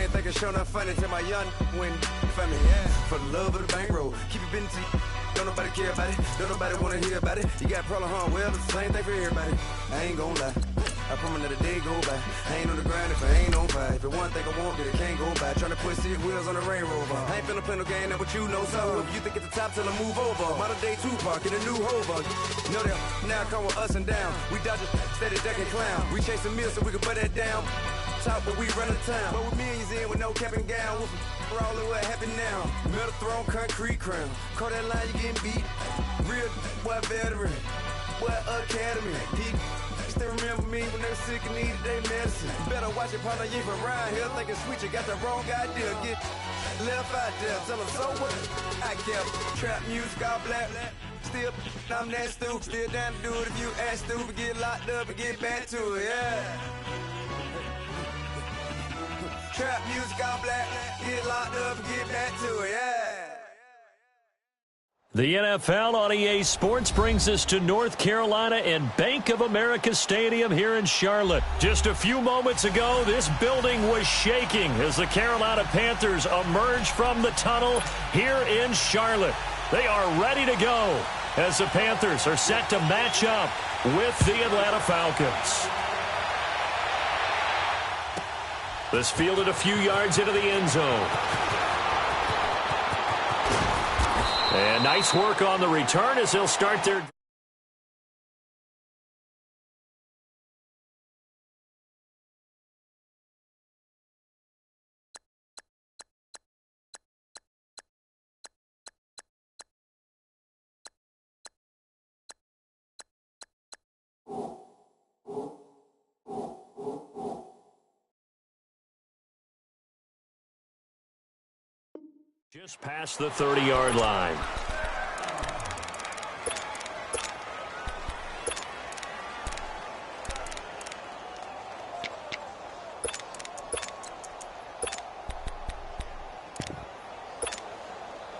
ain't thinking show nothing funny to my young when for me, for the love of the bankroll. Keep it business. Don't nobody care about it. Don't nobody wanna hear about it. You got problem, huh? Well, it's the same thing for everybody. I ain't gonna lie. I promise that a day go by. I ain't on the grind if I ain't on fire. If it one thing I want, then it can't go by. Tryna put 6 wheels on the Range Rover. I ain't finna play no game, that what you know. So if you think at the top, tell them move over. Modern day Tupac in a new Hova. Know that now come with us and down. We dodge a steady duck and clown. We chase a meal so we can put that down. Top, but we run the town. But with millions in with no cap and gown. We're all in what happened now. Metal throne, concrete crown. Call that line, you getting beat. Real boy veteran. Boy academy. Still remember me when they were sick and needed their medicine. Better watch it, partner, you from around here thinking switch, you got the wrong idea. Get left out there, tell them so what? I kept trap music all black. Still, I'm that stupid. Still down to do it if you act stupid. Get locked up and get back to it, yeah. Trap music all black. Get locked up and get back to it, yeah. The NFL on EA Sports brings us to North Carolina and Bank of America Stadium here in Charlotte. Just a few moments ago, this building was shaking as the Carolina Panthers emerged from the tunnel here in Charlotte. They are ready to go as the Panthers are set to match up with the Atlanta Falcons. This fielded a few yards into the end zone. And nice work on the return as they'll start their... Just past the 30-yard line.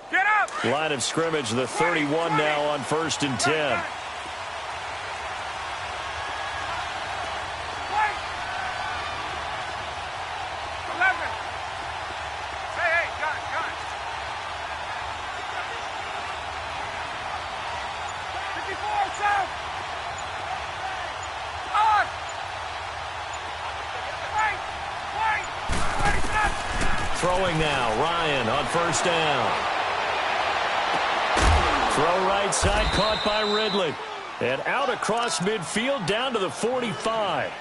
Get up! Line of scrimmage, the 31 now on 1st and 10. Throwing now, Ryan on 1st down. Throw right side, caught by Ridley. And out across midfield, down to the 45.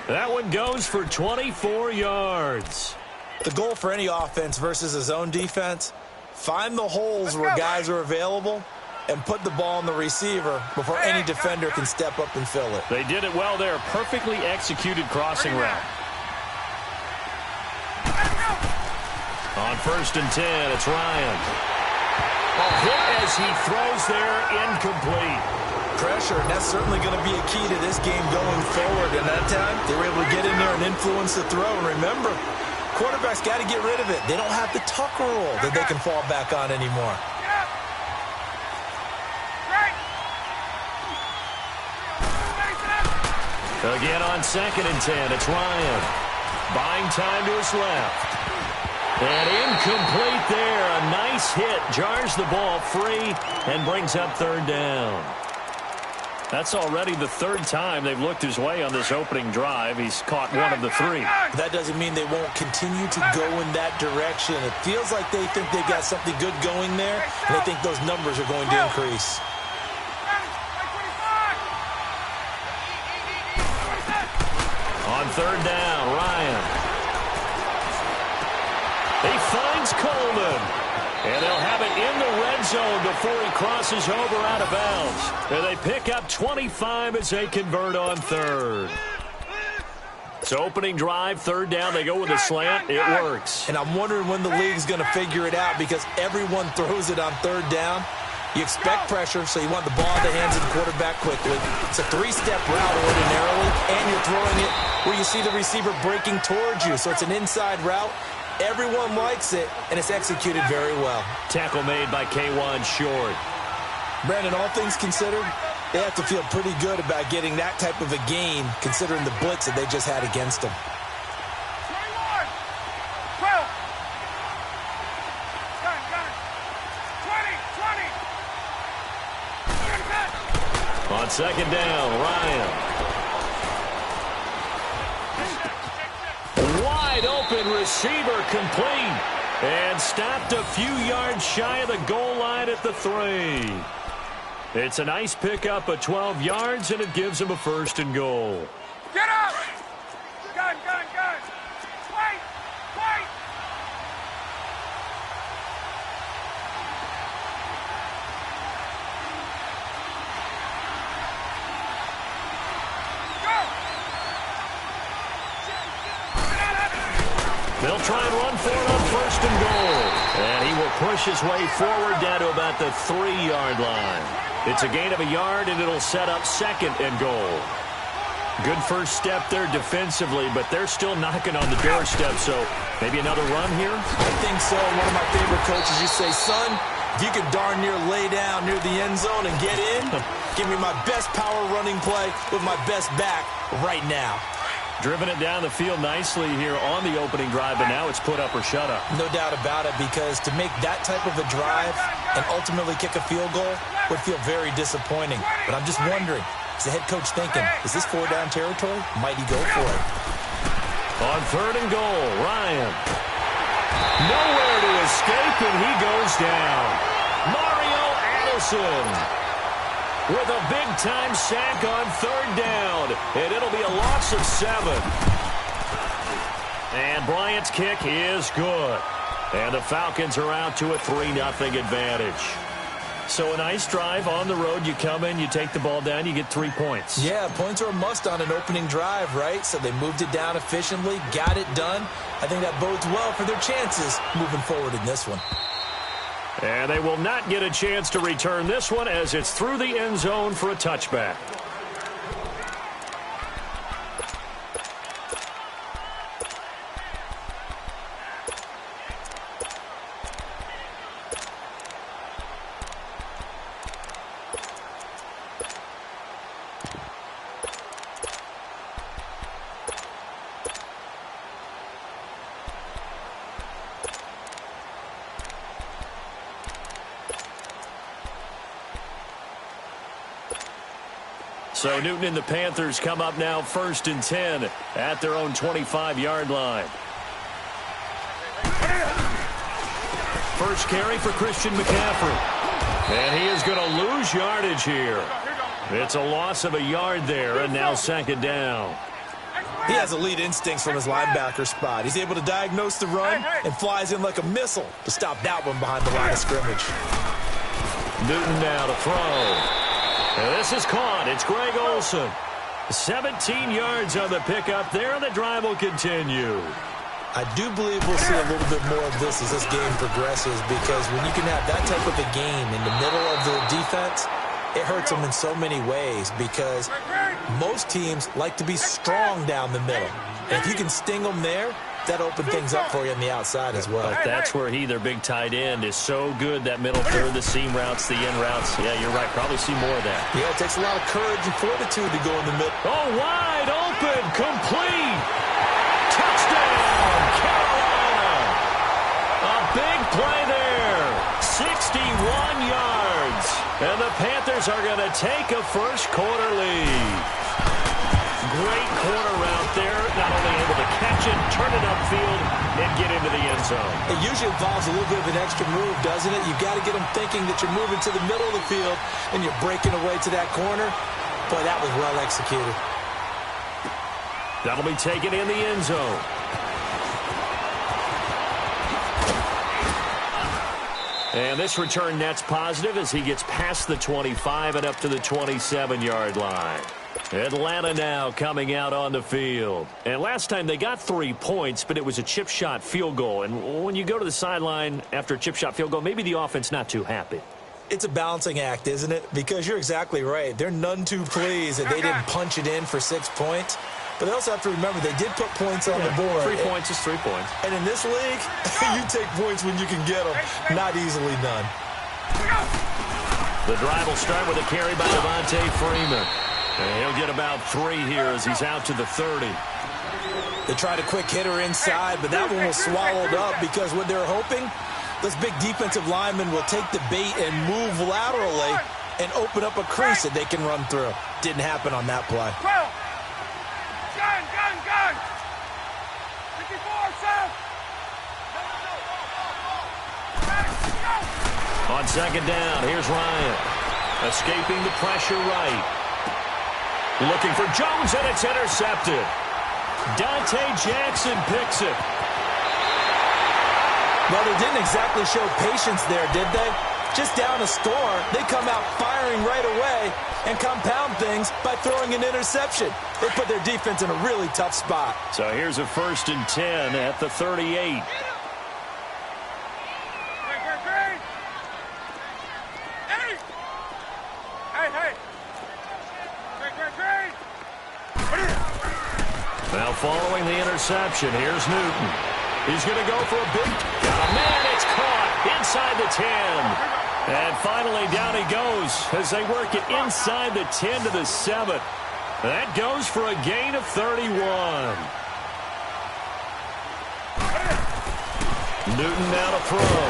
That one goes for 24 yards. The goal for any offense versus a zone defense, find the holes where guys are available and put the ball on the receiver before any defender can step up and fill it. They did it well there. Perfectly executed crossing route. On 1st and 10, it's Ryan. A hit as he throws there, incomplete. Pressure, and that's certainly going to be a key to this game going forward. And that time, they were able to get in there and influence the throw. And remember, quarterbacks got to get rid of it. They don't have the tucker roll that they can fall back on anymore. Again on 2nd and 10, it's Ryan. Buying time to his left. And incomplete there. A nice hit. Jars the ball free and brings up 3rd down. That's already the 3rd time they've looked his way on this opening drive. He's caught one of the 3. That doesn't mean they won't continue to go in that direction. It feels like they think they've got something good going there, and they think those numbers are going to increase. On 3rd down, Ryan. He finds Coleman. And they'll have it in the red zone before he crosses over out of bounds. And they pick up 25 as they convert on 3rd. So opening drive, 3rd down, they go with a slant. It works. And I'm wondering when the league's going to figure it out because everyone throws it on 3rd down. You expect pressure, so you want the ball in the hands of the quarterback quickly. It's a 3-step route ordinarily, and you're throwing it where you see the receiver breaking towards you. So it's an inside route. Everyone likes it, and it's executed very well. Tackle made by K1 short. Brandon, all things considered, they have to feel pretty good about getting that type of a gain, considering the blitz that they just had against them. 21. second down, Ryan. Wide open receiver complete. And stopped a few yards shy of the goal line at the 3. It's a nice pickup of 12 yards, and it gives him a 1st and goal. Get up! Gun! Wait! They'll try and run for it on 1st and goal. And he will push his way forward down to about the 3-yard line. It's a gain of a yard, and it'll set up 2nd and goal. Good first step there defensively, but they're still knocking on the doorstep, so maybe another run here? I think so. One of my favorite coaches used to say, son, if you could darn near lay down near the end zone and get in, give me my best power running play with my best back right now. Driven it down the field nicely here on the opening drive, but now it's put up or shut up. No doubt about it, because to make that type of a drive and ultimately kick a field goal would feel very disappointing. But I'm just wondering, is the head coach thinking, is this 4-down territory? Might he go for it? On 3rd and goal, Ryan. Nowhere to escape, and he goes down. Mario Addison with a big-time sack on 3rd down, and it'll be a loss of 7. And Bryant's kick is good. And the Falcons are out to a 3-0 advantage. So a nice drive on the road. You come in, you take the ball down, you get 3 points. Yeah, points are a must on an opening drive, right? So they moved it down efficiently, got it done. I think that bodes well for their chances moving forward in this one. And they will not get a chance to return this one as it's through the end zone for a touchback. So Newton and the Panthers come up now 1st and 10 at their own 25-yard line. First carry for Christian McCaffrey. And he is going to lose yardage here. It's a loss of a yard there, and now 2nd down. He has elite instincts from his linebacker spot. He's able to diagnose the run and flies in like a missile to stop that one behind the line of scrimmage. Newton now to throw. And this is caught. It's Greg Olsen. 17 yards on the pickup there, and the drive will continue. I do believe we'll see a little bit more of this as this game progresses, because when you can have that type of a game in the middle of the defense, it hurts them in so many ways, because most teams like to be strong down the middle. And if you can sting them there, that opened things up for you on the outside as well. That's where their big tight end, is so good, that middle third, the seam routes, the in routes. Yeah, you're right. Probably see more of that. Yeah, it takes a lot of courage and fortitude to go in the middle. Oh, wide open, complete. Touchdown, Carolina. A big play there. 61 yards. And the Panthers are going to take a first-quarter lead. Great corner route there, not only able to catch it, turn it upfield, and get into the end zone. It usually involves a little bit of an extra move, doesn't it? You've got to get them thinking that you're moving to the middle of the field and you're breaking away to that corner. Boy, that was well executed. That'll be taken in the end zone. And this return net's positive as he gets past the 25 and up to the 27-yard line. Atlanta now coming out on the field. And last time they got 3 points, but it was a chip shot field goal. And when you go to the sideline after a chip shot field goal, maybe the offense not too happy. It's a balancing act, isn't it? Because you're exactly right. They're none too pleased that they didn't punch it in for 6 points. But they also have to remember they did put points on the board. 3 points is 3 points. And in this league, you take points when you can get them. Not easily done. The drive will start with a carry by Devontae Freeman. And he'll get about 3 here as he's out to the 30. They tried a quick hitter inside, but that one was swallowed up because what they're hoping, those big defensive linemen will take the bait and move laterally and open up a crease that they can run through. Didn't happen on that play. Gun! Gun! 54, south! On second down, here's Ryan. Escaping the pressure right. Looking for Jones, and it's intercepted. Dante Jackson picks it. Well, they didn't exactly show patience there, did they? Just down a score, they come out firing right away and compound things by throwing an interception. They put their defense in a really tough spot. So here's a 1st and 10 at the 38. Now following the interception, here's Newton. He's going to go for a big... Oh, man, it's caught inside the 10. And finally down he goes as they work it inside the 10 to the 7. That goes for a gain of 31. Newton now to throw.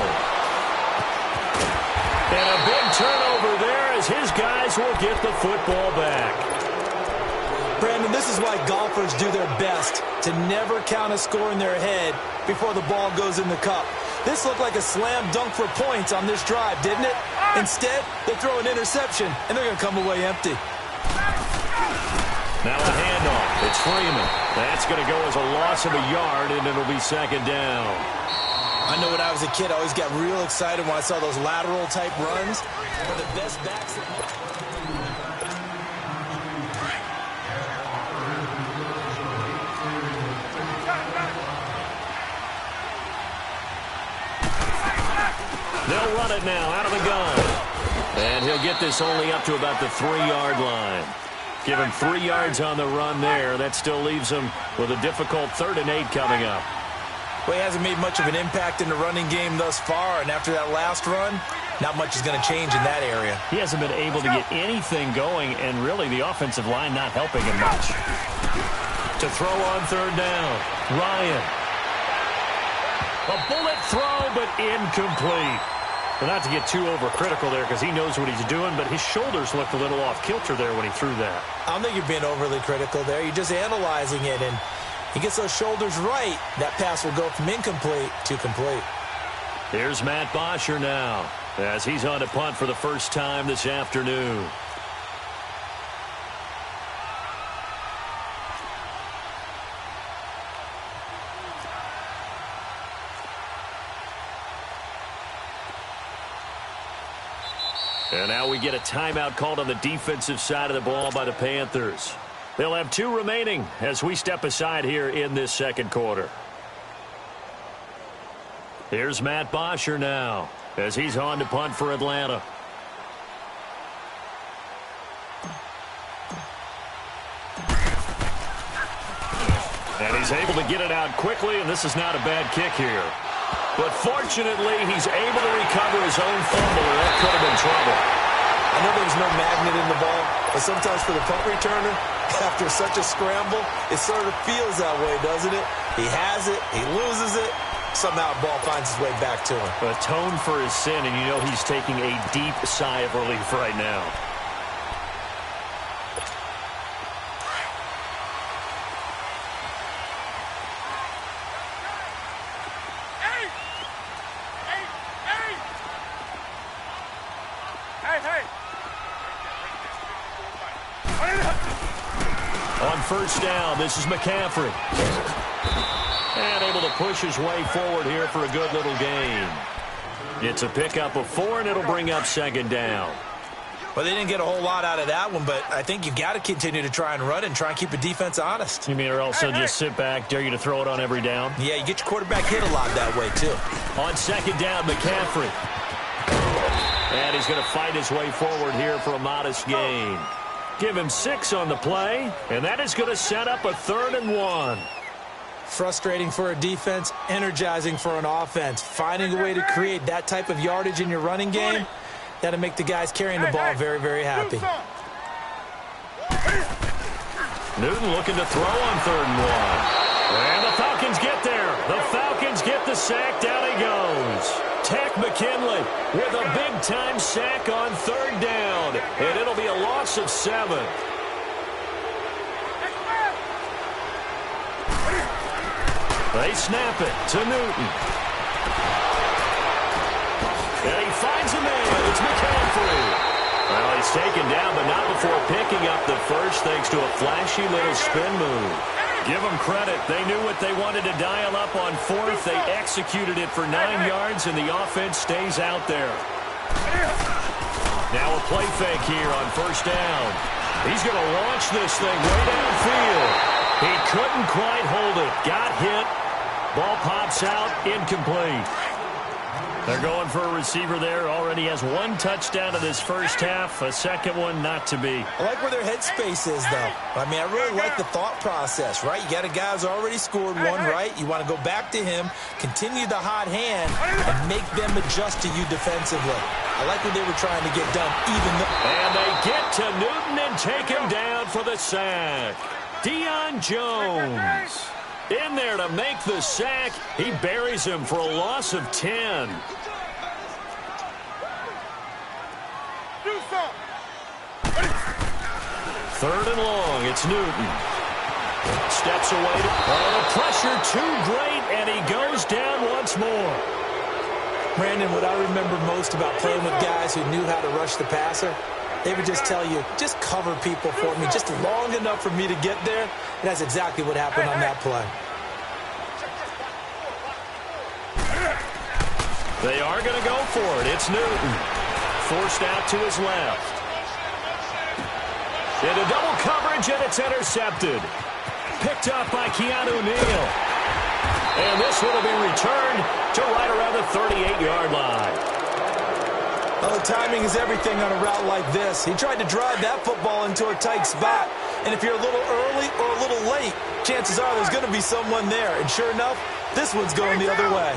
And a big turnover there as his guys will get the football back. Brandon, this is why golfers do their best to never count a score in their head before the ball goes in the cup. This looked like a slam dunk for points on this drive, didn't it? Instead, they throw an interception, and they're going to come away empty. Now a handoff. It's Freeman. That's going to go as a loss of a yard, and it'll be second down. I know when I was a kid, I always got real excited when I saw those lateral-type runs. One of the best backs that... They'll run it now out of the gun. And he'll get this only up to about the 3-yard line. Give him 3 yards on the run there. That still leaves him with a difficult 3rd and 8 coming up. Well, he hasn't made much of an impact in the running game thus far, and after that last run, not much is going to change in that area. He hasn't been able to get anything going, and really the offensive line not helping him much. To throw on 3rd down, Ryan. A bullet throw, but incomplete. Well, not to get too overcritical there because he knows what he's doing, but his shoulders looked a little off kilter there when he threw that. I don't think you're being overly critical there. You're just analyzing it, and he gets those shoulders right. That pass will go from incomplete to complete. Here's Matt Bosher now as he's on to punt for the first time this afternoon. And now we get a timeout called on the defensive side of the ball by the Panthers. They'll have 2 remaining as we step aside here in this second quarter. Here's Matt Bosher now as he's on to punt for Atlanta. And he's able to get it out quickly, and this is not a bad kick here. But fortunately, he's able to recover his own fumble, or that could have been trouble. I know there's no magnet in the ball, but sometimes for the punt returner, after such a scramble, it sort of feels that way, doesn't it? He has it, he loses it, somehow the ball finds its way back to him. Atone for his sin, and you know he's taking a deep sigh of relief right now. On first down, this is McCaffrey. And able to push his way forward here for a good little gain. It's a pickup of 4, and it'll bring up second down. Well, they didn't get a whole lot out of that one, but I think you've got to continue to try and run and try and keep the defense honest. You mean or also just sit back, dare you to throw it on every down? Yeah, you get your quarterback hit a lot that way, too. On second down, McCaffrey. And he's going to fight his way forward here for a modest gain. Give him 6 on the play, and that is going to set up a 3rd and 1. Frustrating for a defense, energizing for an offense. Finding a way to create that type of yardage in your running game, that'll make the guys carrying the ball very, very happy. Newton looking to throw on 3rd and 1. And the Falcons get there. The Falcons get the sack. Down he goes. attack McKinley with a big-time sack on third down. And it'll be a loss of 7. They snap it to Newton. And he finds a man. It's McCaffrey. Well, he's taken down, but not before picking up the first thanks to a flashy little spin move. Give them credit. They knew what they wanted to dial up on fourth. They executed it for 9 yards, and the offense stays out there. Now a play fake here on first down. He's going to launch this thing way downfield. He couldn't quite hold it. Got hit. Ball pops out. Incomplete. They're going for a receiver there. Already has 1 touchdown in this first half. A second one not to be. I like where their headspace is, though. I mean, I really like the thought process, right? You got a guy who's already scored one, right? You want to go back to him, continue the hot hand, and make them adjust to you defensively. I like what they were trying to get done, even though... And they get to Newton and take him down for the sack. Deion Jones in there to make the sack. He buries him for a loss of 10. Third and long. It's Newton. Steps away. The pressure too great, and he goes down once more. Brandon, what I remember most about playing with guys who knew how to rush the passer, they would just tell you, just cover people for me, just long enough for me to get there. And that's exactly what happened on that play. They are going to go for it. It's Newton. Forced out to his left. Into double coverage, and it's intercepted. Picked up by Keanu Neal. And this one will be returned to right around the 38-yard line. Oh, timing is everything on a route like this. He tried to drive that football into a tight spot. And if you're a little early or a little late, chances are there's going to be someone there. And sure enough, this one's going the other way.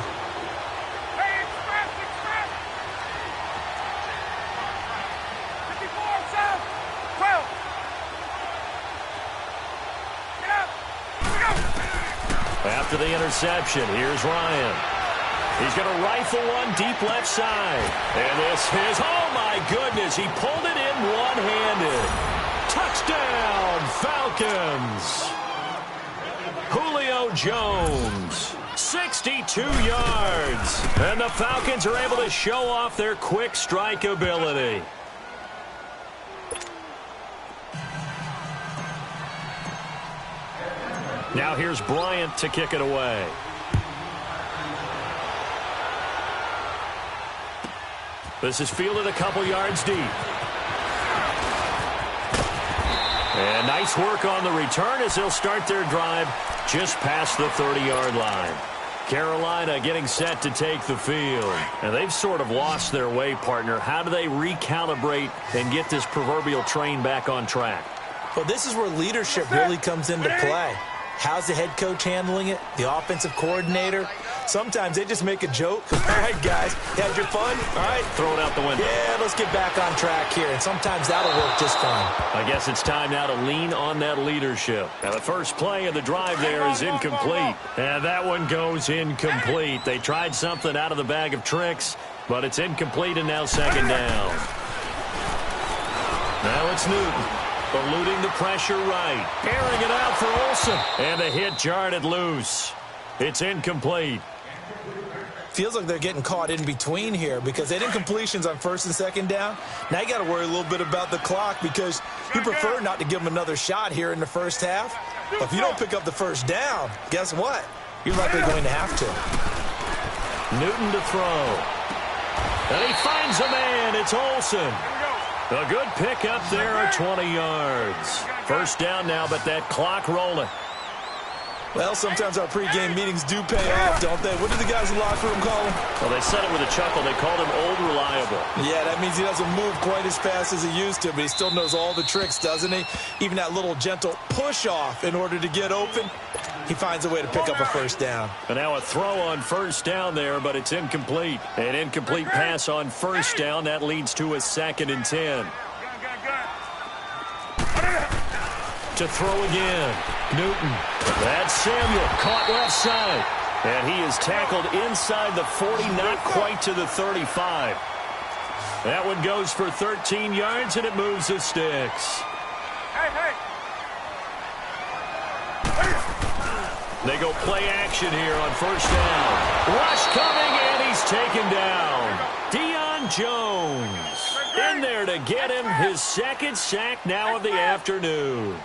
After the interception, here's Ryan. He's going to rifle one deep left side. And this is, oh my goodness, he pulled it in one-handed. Touchdown, Falcons. Julio Jones, 62 yards. And the Falcons are able to show off their quick strike ability. Now here's Bryant to kick it away. This is fielded a couple yards deep. And nice work on the return as they'll start their drive just past the 30-yard line. Carolina getting set to take the field. And they've sort of lost their way, partner. How do they recalibrate and get this proverbial train back on track? Well, this is where leadership really comes into play. How's the head coach handling it? The offensive coordinator? Sometimes they just make a joke. All right, guys, you had your fun? All right. Throw it out the window. Yeah, let's get back on track here. And sometimes that'll work just fine. I guess it's time now to lean on that leadership. Now, the first play of the drive there is incomplete. And that one goes incomplete. They tried something out of the bag of tricks, but it's incomplete and now second down. Now it's Newton. Eluding the pressure right. Airing it out for Olsen. And the hit jarred it loose. It's incomplete. Feels like they're getting caught in between here because they did incompletions on first and second down. Now you got to worry a little bit about the clock because you prefer not to give them another shot here in the first half. But if you don't pick up the first down, guess what? You're likely going to have to. Newton to throw. And he finds a man. It's Olsen. A good pick up there, 20 yards. First down now, but that clock rolling. Well, sometimes our pregame meetings do pay off, don't they? What do the guys in the locker room call him? Well, they said it with a chuckle. They called him Old Reliable. Yeah, that means he doesn't move quite as fast as he used to, but he still knows all the tricks, doesn't he? Even that little gentle push-off in order to get open. He finds a way to pick up a first down. And now a throw on first down there, but it's incomplete. An incomplete pass on first down. That leads to a 2nd and 10. To throw again. Newton. That's Samuel. Caught left side. And he is tackled inside the 40, not quite to the 35. That one goes for 13 yards, and it moves the sticks. They go play action here on first down. Rush coming, and he's taken down. Deion Jones in there to get him his second sack now of the afternoon.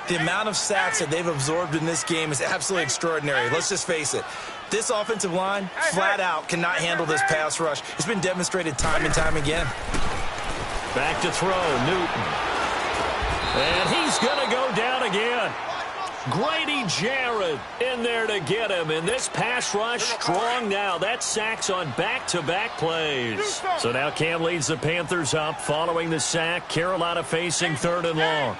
The amount of sacks that they've absorbed in this game is absolutely extraordinary. Let's just face it. This offensive line, flat out, cannot handle this pass rush. It's been demonstrated time and time again. Back to throw, Newton. And he's going to go down again. Grady Jarrett in there to get him. And this pass rush strong now. That's sacks on back-to-back plays. So now Cam leads the Panthers up following the sack. Carolina facing 3rd and long.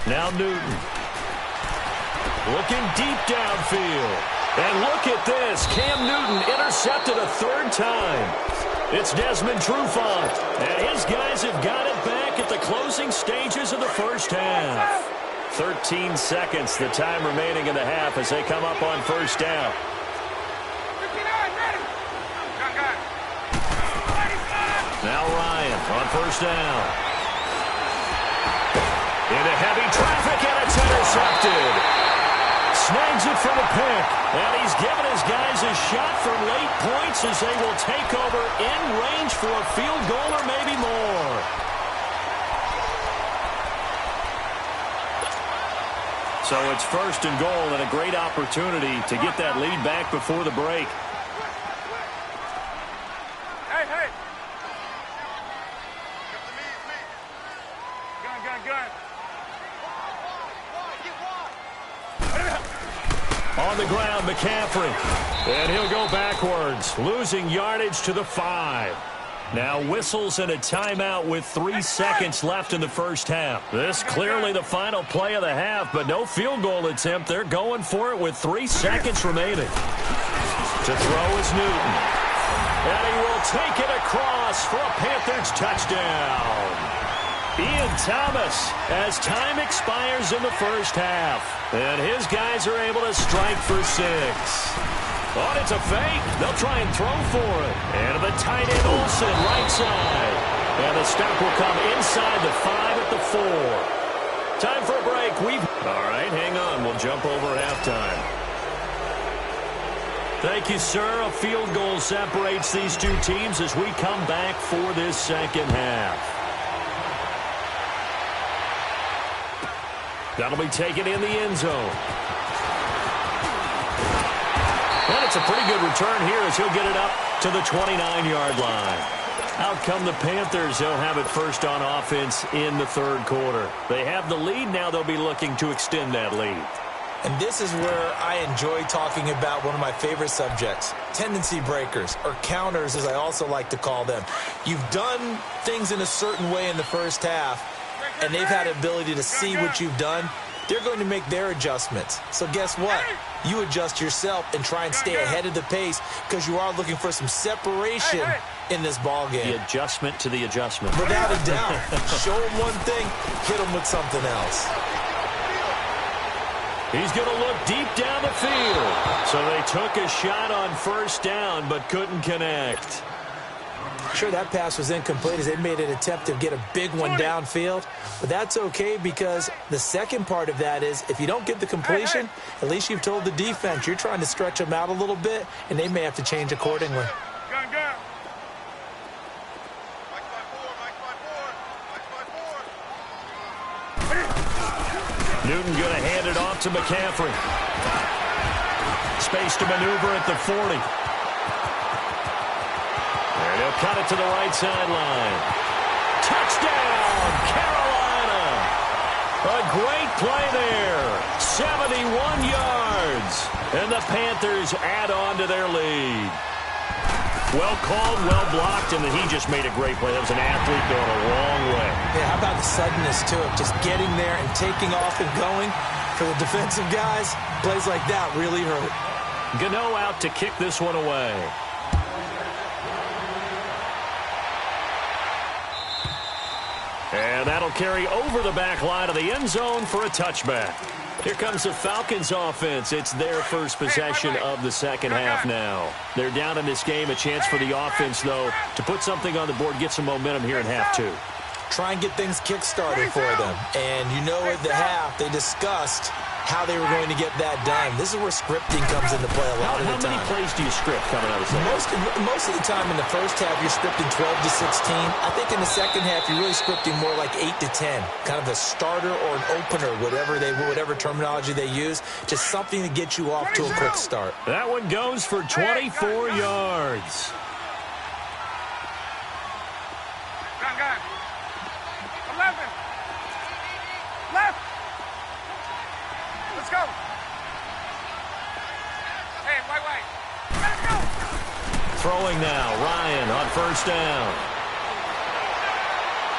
Now Newton. Looking deep downfield. And look at this. Cam Newton intercepted a 3rd time. It's Desmond Trufant. And his guys have got it back at the closing stages of the first half. 13 seconds, the time remaining in the half as they come up on first down. Now Ryan on first down. Into heavy traffic, and it's intercepted. Snags it for the pick. And he's given his guys a shot for late points as they will take over in range for a field goal or maybe more. So it's 1st and goal and a great opportunity to get that lead back before the break. On the ground, McCaffrey. And he'll go backwards, losing yardage to the 5. Now whistles and a timeout with 3 seconds left in the first half. This clearly the final play of the half, but no field goal attempt. They're going for it with 3 seconds remaining. To throw is Newton. And he will take it across for a Panthers touchdown. Ian Thomas as time expires in the first half. And his guys are able to strike for 6. Oh, it's a fake. They'll try and throw for it. And the tight end Olsen, right side. And the stop will come inside the 5 at the 4. Time for a break. All right, hang on. We'll jump over halftime. Thank you, sir. A field goal separates these two teams as we come back for this second half. That'll be taken in the end zone. And it's a pretty good return here as he'll get it up to the 29-yard line. Out come the Panthers. They'll have it first on offense in the 3rd quarter. They have the lead. Now they'll be looking to extend that lead. And this is where I enjoy talking about one of my favorite subjects, tendency breakers, or counters as I also like to call them. You've done things in a certain way in the first half, and they've had the ability to see what you've done. They're going to make their adjustments. So guess what? You adjust yourself and try and stay ahead of the pace because you are looking for some separation in this ball game. The adjustment to the adjustment. Without a doubt. Show them one thing, hit them with something else. He's going to look deep down the field. So they took a shot on first down but couldn't connect. Sure, that pass was incomplete as they made an attempt to get a big one downfield. But that's okay because the second part of that is if you don't get the completion, at least you've told the defense you're trying to stretch them out a little bit, and they may have to change accordingly. Newton going to hand it off to McCaffrey. Space to maneuver at the 40. And he'll cut it to the right sideline. Touchdown, Carolina. A great play there. 71 yards. And the Panthers add on to their lead. Well called, well blocked, and he just made a great play. That was an athlete going a long way. Yeah, how about the suddenness to it? Just getting there and taking off and going. For the defensive guys, plays like that really hurt. Gano out to kick this one away. And that'll carry over the back line of the end zone for a touchback. Here comes the Falcons offense. It's their first possession of the second half now. They're down in this game. A chance for the offense, though, to put something on the board, get some momentum here in half two. Try and get things kick-started for them. And you know at the half, they discussed how they were going to get that done. This is where scripting comes into play a lot of the time. How many plays do you script coming out of the second? Most of the time in the first half, you're scripting 12 to 16. I think in the second half, you're really scripting more like 8 to 10. Kind of a starter or an opener, whatever terminology they use. Just something to get you off to a quick start. That one goes for 24 yards. Gun. 11. Left. Let's go. Hey, white. Let's go. Throwing now, Ryan on first down.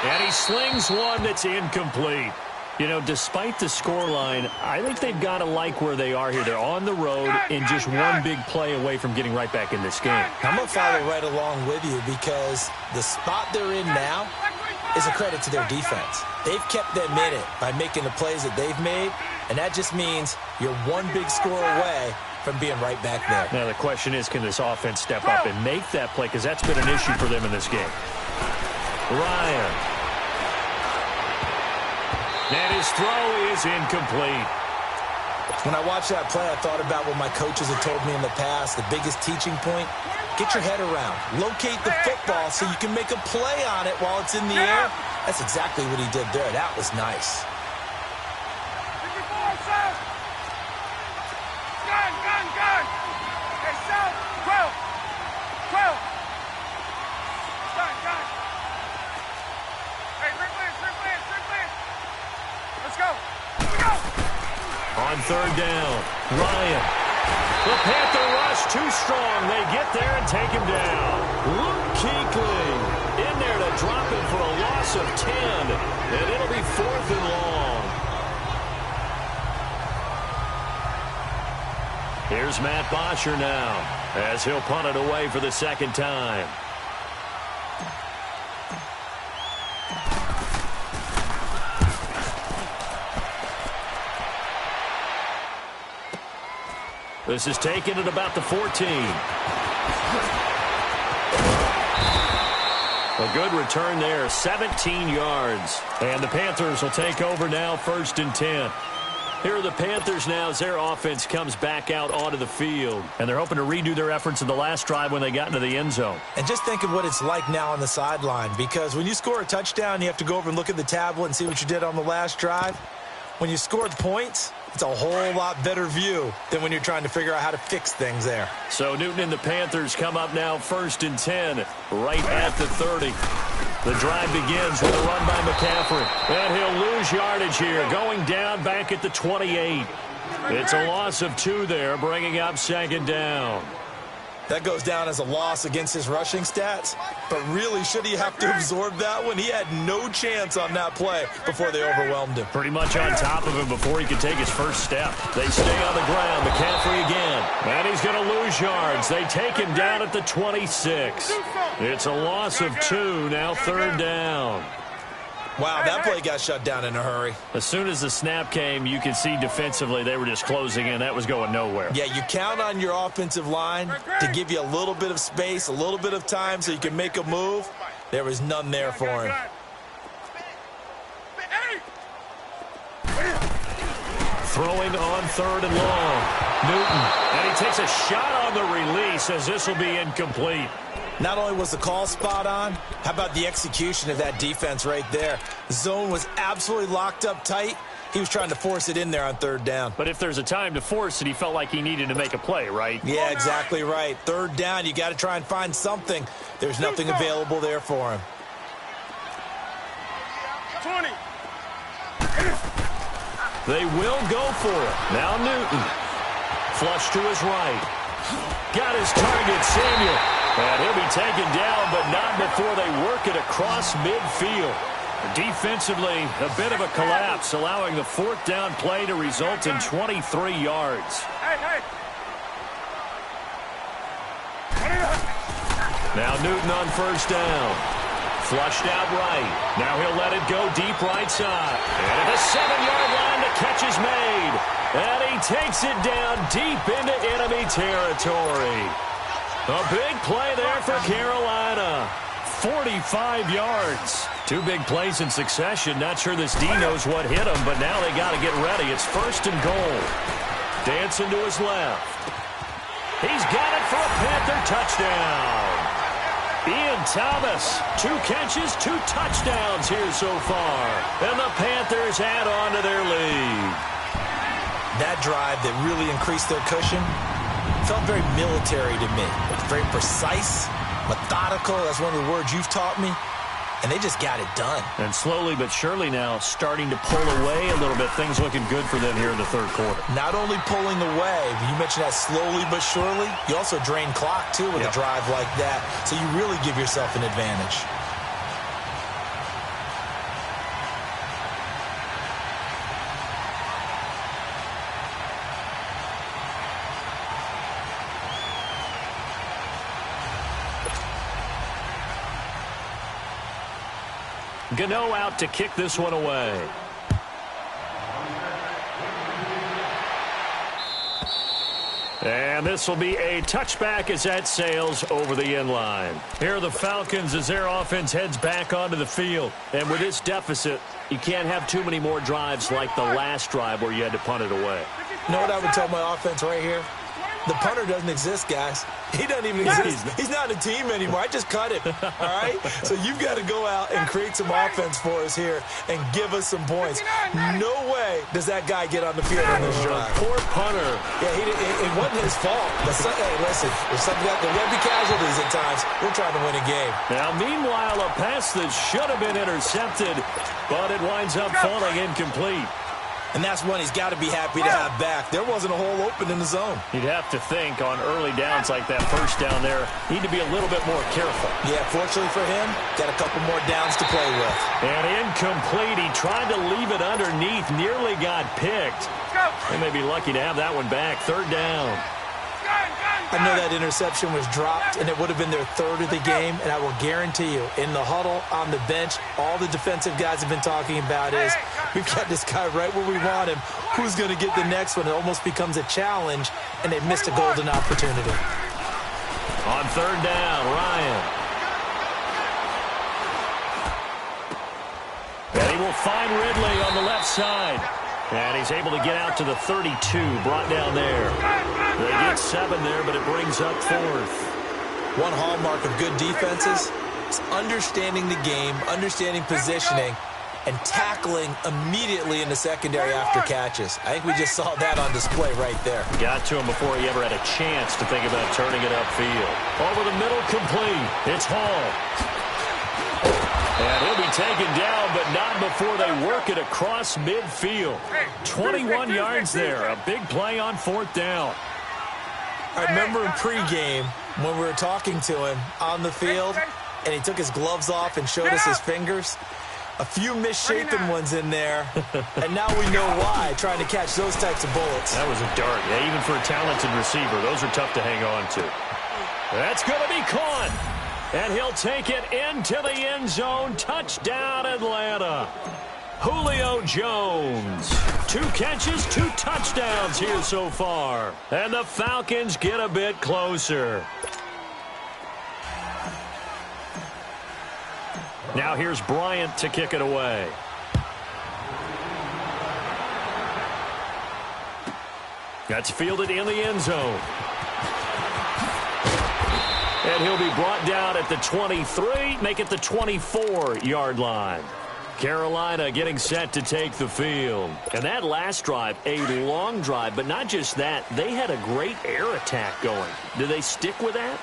And he slings one that's incomplete. You know, despite the scoreline, I think they've got to like where they are here. They're on the road and just one big play away from getting right back in this game. I'm going to follow right along with you because the spot they're in now is a credit to their defense. They've kept them in it by making the plays that they've made, and that just means you're one big score away from being right back there. Now the question is, can this offense step up and make that play? Because that's been an issue for them in this game. Ryan. And his throw is incomplete. When I watched that play, I thought about what my coaches have told me in the past. The biggest teaching point, get your head around. Locate the football so you can make a play on it while it's in the air. That's exactly what he did there. That was nice. Gun. Hey, south. 12. Gun. Hey, Rick. Let's go. On third down, Ryan. The Panther rush too strong. They get there and take him down. Luke Kuechly in there to drop him for a loss of 10. And it'll be 4th and long. Here's Matt Bosher now as he'll punt it away for the second time. This is taken at about the 14. A good return there, 17 yards. And the Panthers will take over now, 1st and 10. Here are the Panthers now as their offense comes back out onto the field. And they're hoping to redo their efforts in the last drive when they got into the end zone. And just think of what it's like now on the sideline, because when you score a touchdown, you have to go over and look at the tablet and see what you did on the last drive. When you scored points, it's a whole lot better view than when you're trying to figure out how to fix things there. So Newton and the Panthers come up now 1st and 10, right at the 30. The drive begins with a run by McCaffrey. And he'll lose yardage here, going down back at the 28. It's a loss of 2 there, bringing up 2nd down. That goes down as a loss against his rushing stats. But really, should he have to absorb that one? He had no chance on that play before they overwhelmed him. Pretty much on top of him before he could take his first step. They stay on the ground. McCaffrey again. And he's going to lose yards. They take him down at the 26. It's a loss of 2, now 3rd down. Wow, that play got shut down in a hurry. As soon as the snap came, you could see defensively they were just closing in. That was going nowhere. Yeah, you count on your offensive line to give you a little bit of space, a little bit of time so you can make a move. There was none there for him. Throwing on 3rd and long. Newton. And he takes a shot on the release as this will be incomplete. Not only was the call spot on, how about the execution of that defense right there? The zone was absolutely locked up tight. He was trying to force it in there on 3rd down. But if there's a time to force it, he felt like he needed to make a play, right? Yeah, exactly right. 3rd down, you got to try and find something. There's nothing available there for him. 20. They will go for it. Now Newton. Flush to his right. Got his target, Samuel. And he'll be taken down, but not before they work it across midfield. Defensively, a bit of a collapse, allowing the 4th down play to result in 23 yards. Now Newton on 1st down. Flushed out right. Now he'll let it go deep right side. And at the 7-yard line, the catch is made. And he takes it down deep into enemy territory. A big play there for Carolina. 45 yards. 2 big plays in succession. Not sure this D knows what hit him, but now they got to get ready. It's 1st and goal. Dancing to his left. He's got it for a Panther touchdown. Ian Thomas, 2 catches, 2 touchdowns here so far. And the Panthers add on to their lead. That drive that really increased their cushion felt very military to me. Very precise, methodical. That's one of the words you've taught me. And they just got it done. And slowly but surely now starting to pull away a little bit. Things looking good for them here in the 3rd quarter. Not only pulling away, but you mentioned that slowly but surely. You also drain clock, too, with a drive like that. So you really give yourself an advantage. Gano out to kick this one away. And this will be a touchback as that sails over the end line. Here are the Falcons as their offense heads back onto the field. And with this deficit, you can't have too many more drives like the last drive where you had to punt it away. You know what I would tell my offense right here? The punter doesn't exist, guys. He doesn't even exist. He's not a team anymore. I just cut him, all right? So you've got to go out and create some offense for us here and give us some points. No way does that guy get on the field on this drive. Poor punter. Yeah, it wasn't his fault. But hey, listen, there's something that there will be casualties at times. We're trying to win a game. Now, meanwhile, a pass that should have been intercepted, but it winds up falling incomplete. And that's one he's got to be happy to have back. There wasn't a hole open in the zone. You'd have to think on early downs like that first down there, need to be a little bit more careful. Yeah, fortunately for him, got a couple more downs to play with. And incomplete. He tried to leave it underneath, nearly got picked. They may be lucky to have that one back. 3rd down. I know that interception was dropped, and it would have been their 3rd of the game, and I will guarantee you, in the huddle, on the bench, all the defensive guys have been talking about is, we've got this guy right where we want him. Who's going to get the next one? It almost becomes a challenge, and they've missed a golden opportunity. On 3rd down, Ryan. And he will find Ridley on the left side. And he's able to get out to the 32, brought down there. They get 7 there, but it brings up 4th. One hallmark of good defenses is understanding the game, understanding positioning, and tackling immediately in the secondary after catches. I think we just saw that on display right there. Got to him before he ever had a chance to think about turning it upfield. Over the middle, complete. It's Hall. And he'll be taken down, but not before they work it across midfield. 21 yards there. A big play on 4th down. I remember in pregame when we were talking to him on the field, and he took his gloves off and showed us his fingers. A few misshapen ones in there, and now we know why, trying to catch those types of bullets. That was a dart. Yeah, even for a talented receiver, those are tough to hang on to. That's going to be caught. And he'll take it into the end zone. Touchdown, Atlanta. Julio Jones. 2 catches, 2 touchdowns here so far. And the Falcons get a bit closer. Now here's Bryant to kick it away. That's fielded in the end zone. And he'll be brought down at the 23, make it the 24-yard line. Carolina getting set to take the field. And that last drive, a long drive, but not just that, they had a great air attack going. Do they stick with that?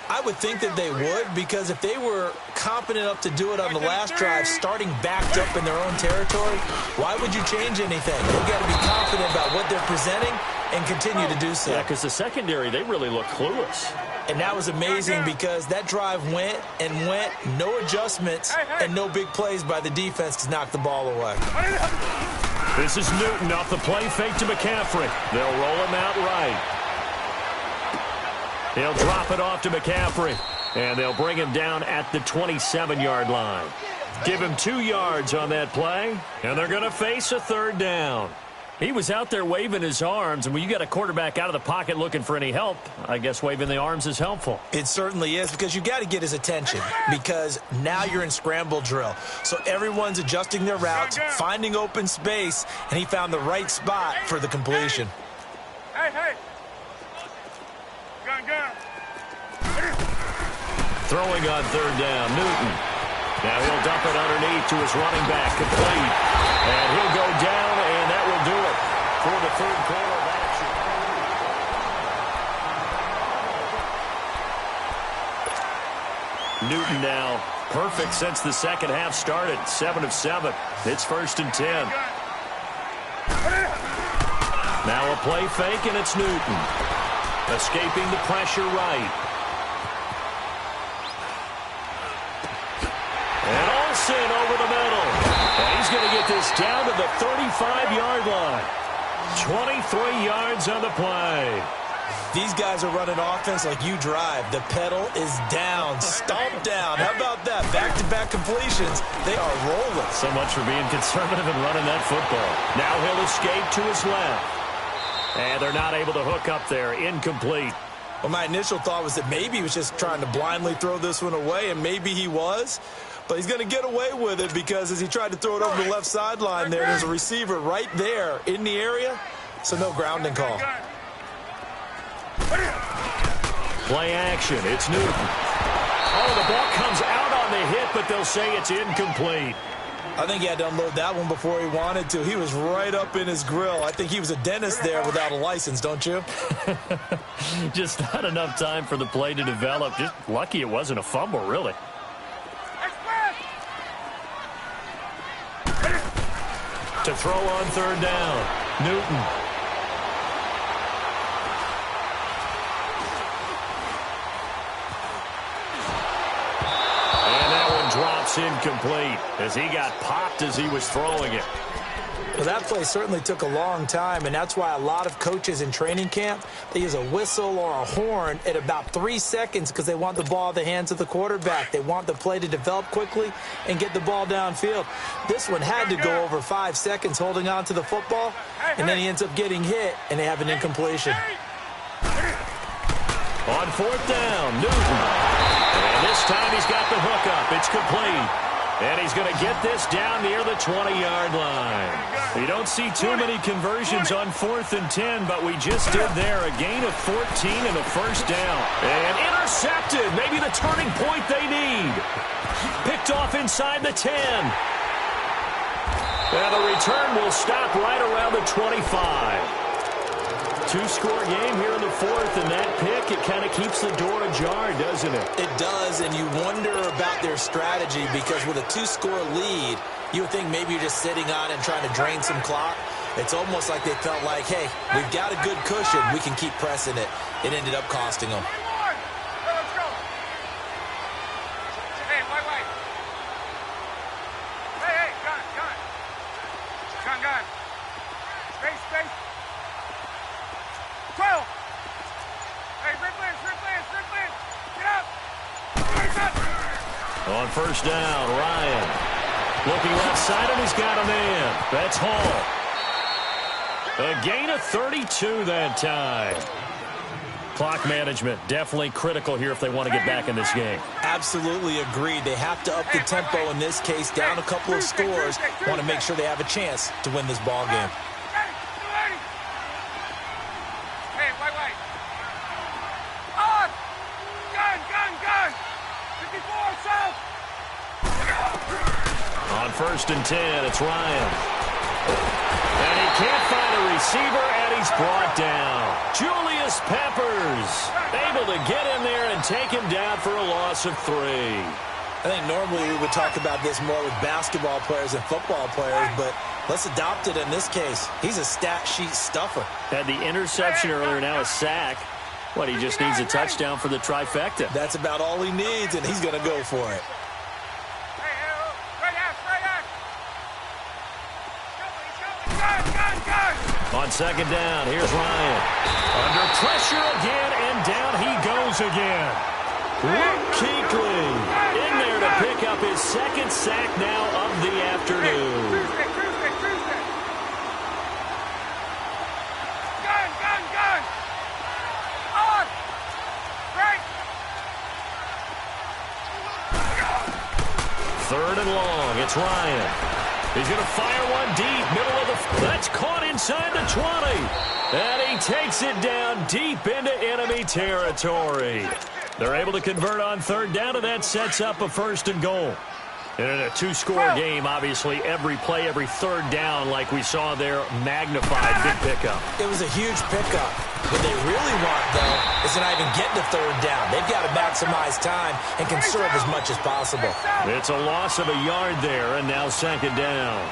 I would think that they would, because if they were competent enough to do it on the last drive, starting backed up in their own territory, why would you change anything? You've got to be confident about what they're presenting and continue to do so. Yeah, because the secondary, they really look clueless. And that was amazing because that drive went and went, no adjustments, and no big plays by the defense to knock the ball away. This is Newton off the play fake to McCaffrey. They'll roll him out right. He'll drop it off to McCaffrey. And they'll bring him down at the 27-yard line. Give him 2 yards on that play, and they're going to face a third down. He was out there waving his arms, and when you got a quarterback out of the pocket looking for any help, I guess waving the arms is helpful. It certainly is, because you got to get his attention, because now you're in scramble drill. So everyone's adjusting their routes, finding open space, and he found the right spot for the completion. Hey. Gun. Throwing on third down, Newton. Now he'll dump it underneath to his running back, complete. And he'll go down, and that will do it for the third quarter of action. Newton now perfect since the second half started, 7 of 7. It's 1st and 10. Now a play fake, and it's Newton. Escaping the pressure right. And Olsen over the middle. And he's going to get this down to the 35-yard line. 23 yards on the play. These guys are running offense like you drive. The pedal is down, stomped down. How about that? Back-to-back completions. They are rolling. So much for being conservative and running that football. Now he'll escape to his left. And they're not able to hook up there. Incomplete. Well, my initial thought was that maybe he was just trying to blindly throw this one away, and maybe he was. But he's going to get away with it, because as he tried to throw it over the left sideline there's a receiver right there in the area, so no grounding call. Play action. It's Newton. Oh, the ball comes out on the hit, but they'll say it's incomplete. I think he had to unload that one before he wanted to. He was right up in his grill. I think he was a dentist there without a license, don't you? Just not enough time for the play to develop. Just lucky it wasn't a fumble, really. To throw on third down, Newton. And that one drops incomplete as he got popped as he was throwing it. Well, that play certainly took a long time, and that's why a lot of coaches in training camp, they use a whistle or a horn at about 3 seconds because they want the ball in the hands of the quarterback. They want the play to develop quickly and get the ball downfield. This one had to go over 5 seconds holding on to the football, and then he ends up getting hit, and they have an incompletion. On fourth down, Newton. And this time he's got the hookup. It's complete. And he's going to get this down near the 20-yard line. You don't see too many conversions on 4th and 10, but we just did there. A gain of 14 and a first down. And intercepted. Maybe the turning point they need. Picked off inside the 10. And the return will stop right around the 25. Two-score game here in the fourth, and that pick, it kind of keeps the door ajar, doesn't it? It does, and you wonder about their strategy, because with a 2-score lead, you would think maybe you're just sitting on it and trying to drain some clock. It's almost like they felt like, hey, we've got a good cushion. We can keep pressing it. It ended up costing them. Let's go. Hey, wait. Hey, gun. Space. 12. Hey, Rick Lance. Get up. On first down, Ryan. Looking left side, and he's got a man. That's Hall. A gain of 32 that time. Clock management, definitely critical here if they want to get back in this game. Absolutely agreed. They have to up the tempo in this case, down a couple of scores. Want to make sure they have a chance to win this ball game. Hey, wait. On! Gun! 54 south! On 1st and 10, it's Ryan. And he can't find a receiver, and he's brought down. Julius Peppers able to get in there and take him down for a loss of 3. I think normally we would talk about this more with basketball players and football players, but let's adopt it in this case. He's a stat sheet stuffer. Had the interception earlier, now a sack. What, he just needs a touchdown for the trifecta. That's about all he needs, and he's going to go for it. On second down, here's Ryan. Under pressure again, and down he goes again. Kuechly in there to pick up his second sack now of the afternoon. Gun! On! Right! Third and long. It's Ryan. He's going to fire one deep. Middle of the... That's caught inside the 20. And he takes it down deep into enemy territory. They're able to convert on third down, and that sets up a first and goal. And in a two-score game, obviously, every play, every third down, like we saw there, magnified. Big pickup. It was a huge pickup. What they really want, though, is to not even get to third down. They've got to maximize time and conserve as much as possible. It's a loss of a yard there, and now second down.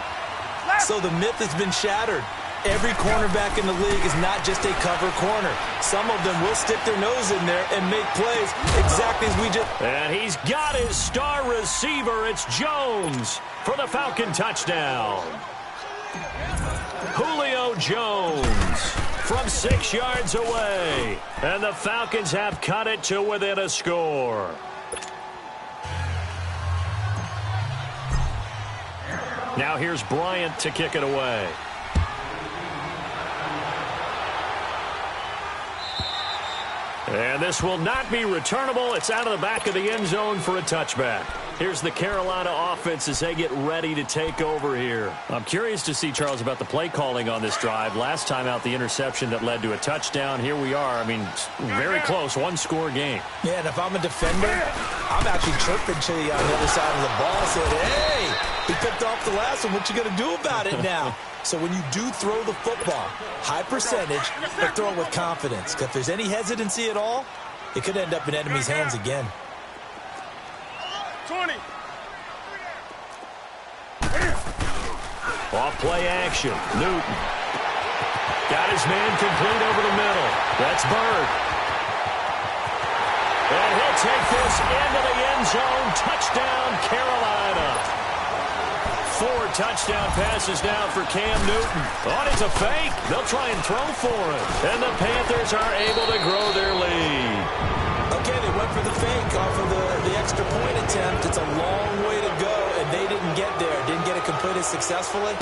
So the myth has been shattered. Every cornerback in the league is not just a cover corner. Some of them will stick their nose in there and make plays exactly as we just... And he's got his star receiver. It's Jones for the Falcon touchdown. Julio Jones from 6 yards away. And the Falcons have cut it to within a score. Now here's Bryant to kick it away. And this will not be returnable. It's out of the back of the end zone for a touchback. Here's the Carolina offense as they get ready to take over here. I'm curious to see, Charles, about the play calling on this drive. Last time out, the interception that led to a touchdown. Here we are. I mean, very close, one-score game. Yeah, and if I'm a defender, I'm actually chirping to you on the other side of the ball, saying, hey, he picked off the last one. What you going to do about it now? So when you do throw the football, high percentage, but throw it with confidence. Because if there's any hesitancy at all, it could end up in enemy's hands again. 20. Off play action. Newton. Got his man complete over the middle. That's Bird. And he'll take this into the end zone. Touchdown, Carolina. 4 touchdown passes now for Cam Newton. Oh, it's a fake. They'll try and throw for it. And the Panthers are able to grow their lead. Okay, they went for the fake off of the extra point attempt. It's a long way to go, and they didn't get there. Didn't get it completed successfully.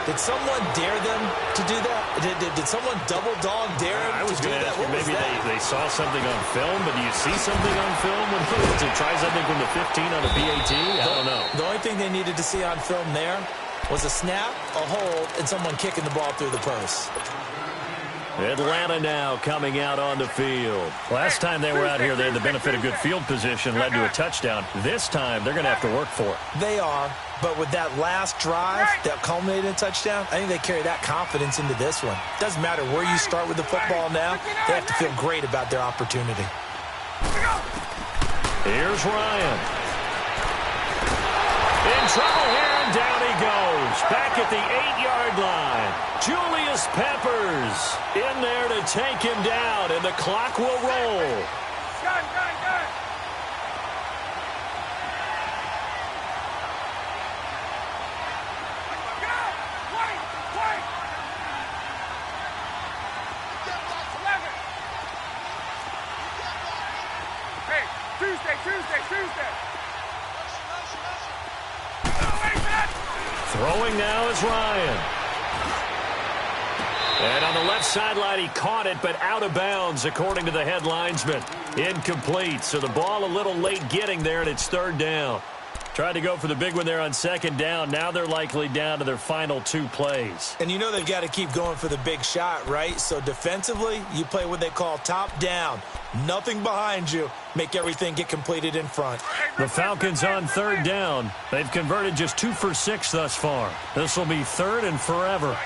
Did someone dare them to do that? Did someone double dog dare them I was to do going to that? ask you, maybe they saw something on film, but do you see something on film when to try something from the 15 on the PAT? I don't know. The only thing they needed to see on film there was a snap, a hold, and someone kicking the ball through the post. Atlanta now coming out on the field. Last time they were out here, they had the benefit of good field position, led to a touchdown. This time, they're going to have to work for it. They are, but with that last drive that culminated in a touchdown, I think they carry that confidence into this one. Doesn't matter where you start with the football now, they have to feel great about their opportunity. Here's Ryan. In trouble here, and down he goes. Back at the 8-yard line. Julius Peppers in there to take him down, and the clock will roll. Gun! Wait! 11. Hey, Tuesday. Throwing now is Ryan. And on the left sideline, he caught it, but out of bounds, according to the head linesman. Incomplete, so the ball a little late getting there, and it's third down. Tried to go for the big one there on second down. Now they're likely down to their final 2 plays. And you know they've got to keep going for the big shot, right? So defensively, you play what they call top down. Nothing behind you. Make everything get completed in front. The Falcons on third down. They've converted just 2 for 6 thus far. This will be third and forever.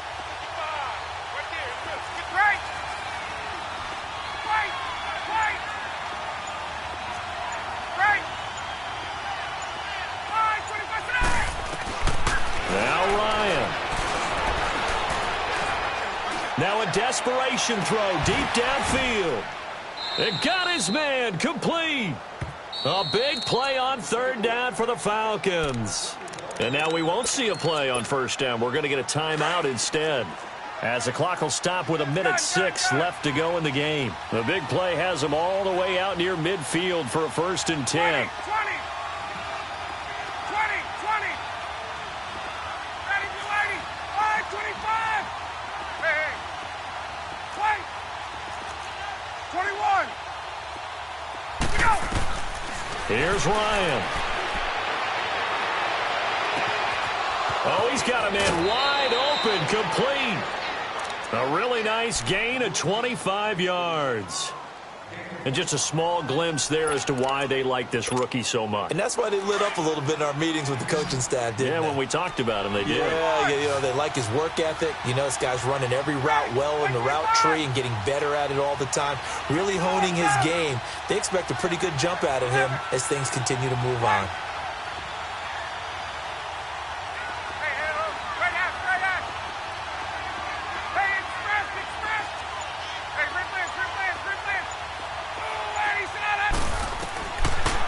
Now a desperation throw deep downfield. It got his man complete. A big play on third down for the Falcons. And now we won't see a play on first down. We're going to get a timeout instead. As the clock will stop with 1:06 left to go in the game. The big play has them all the way out near midfield for a 1st and 10. 20. 20. Ready, be ready. 5:25. Hey. 21. Go. Here's Ryan. Oh, he's got a man wide open, complete. A really nice gain of 25 yards. And just a small glimpse there as to why they like this rookie so much. And that's why they lit up a little bit in our meetings with the coaching staff, didn't they? Yeah, when we talked about him, they did. Yeah, they like his work ethic. You know, this guy's running every route well in the route tree and getting better at it all the time, really honing his game. They expect a pretty good jump out of him as things continue to move on.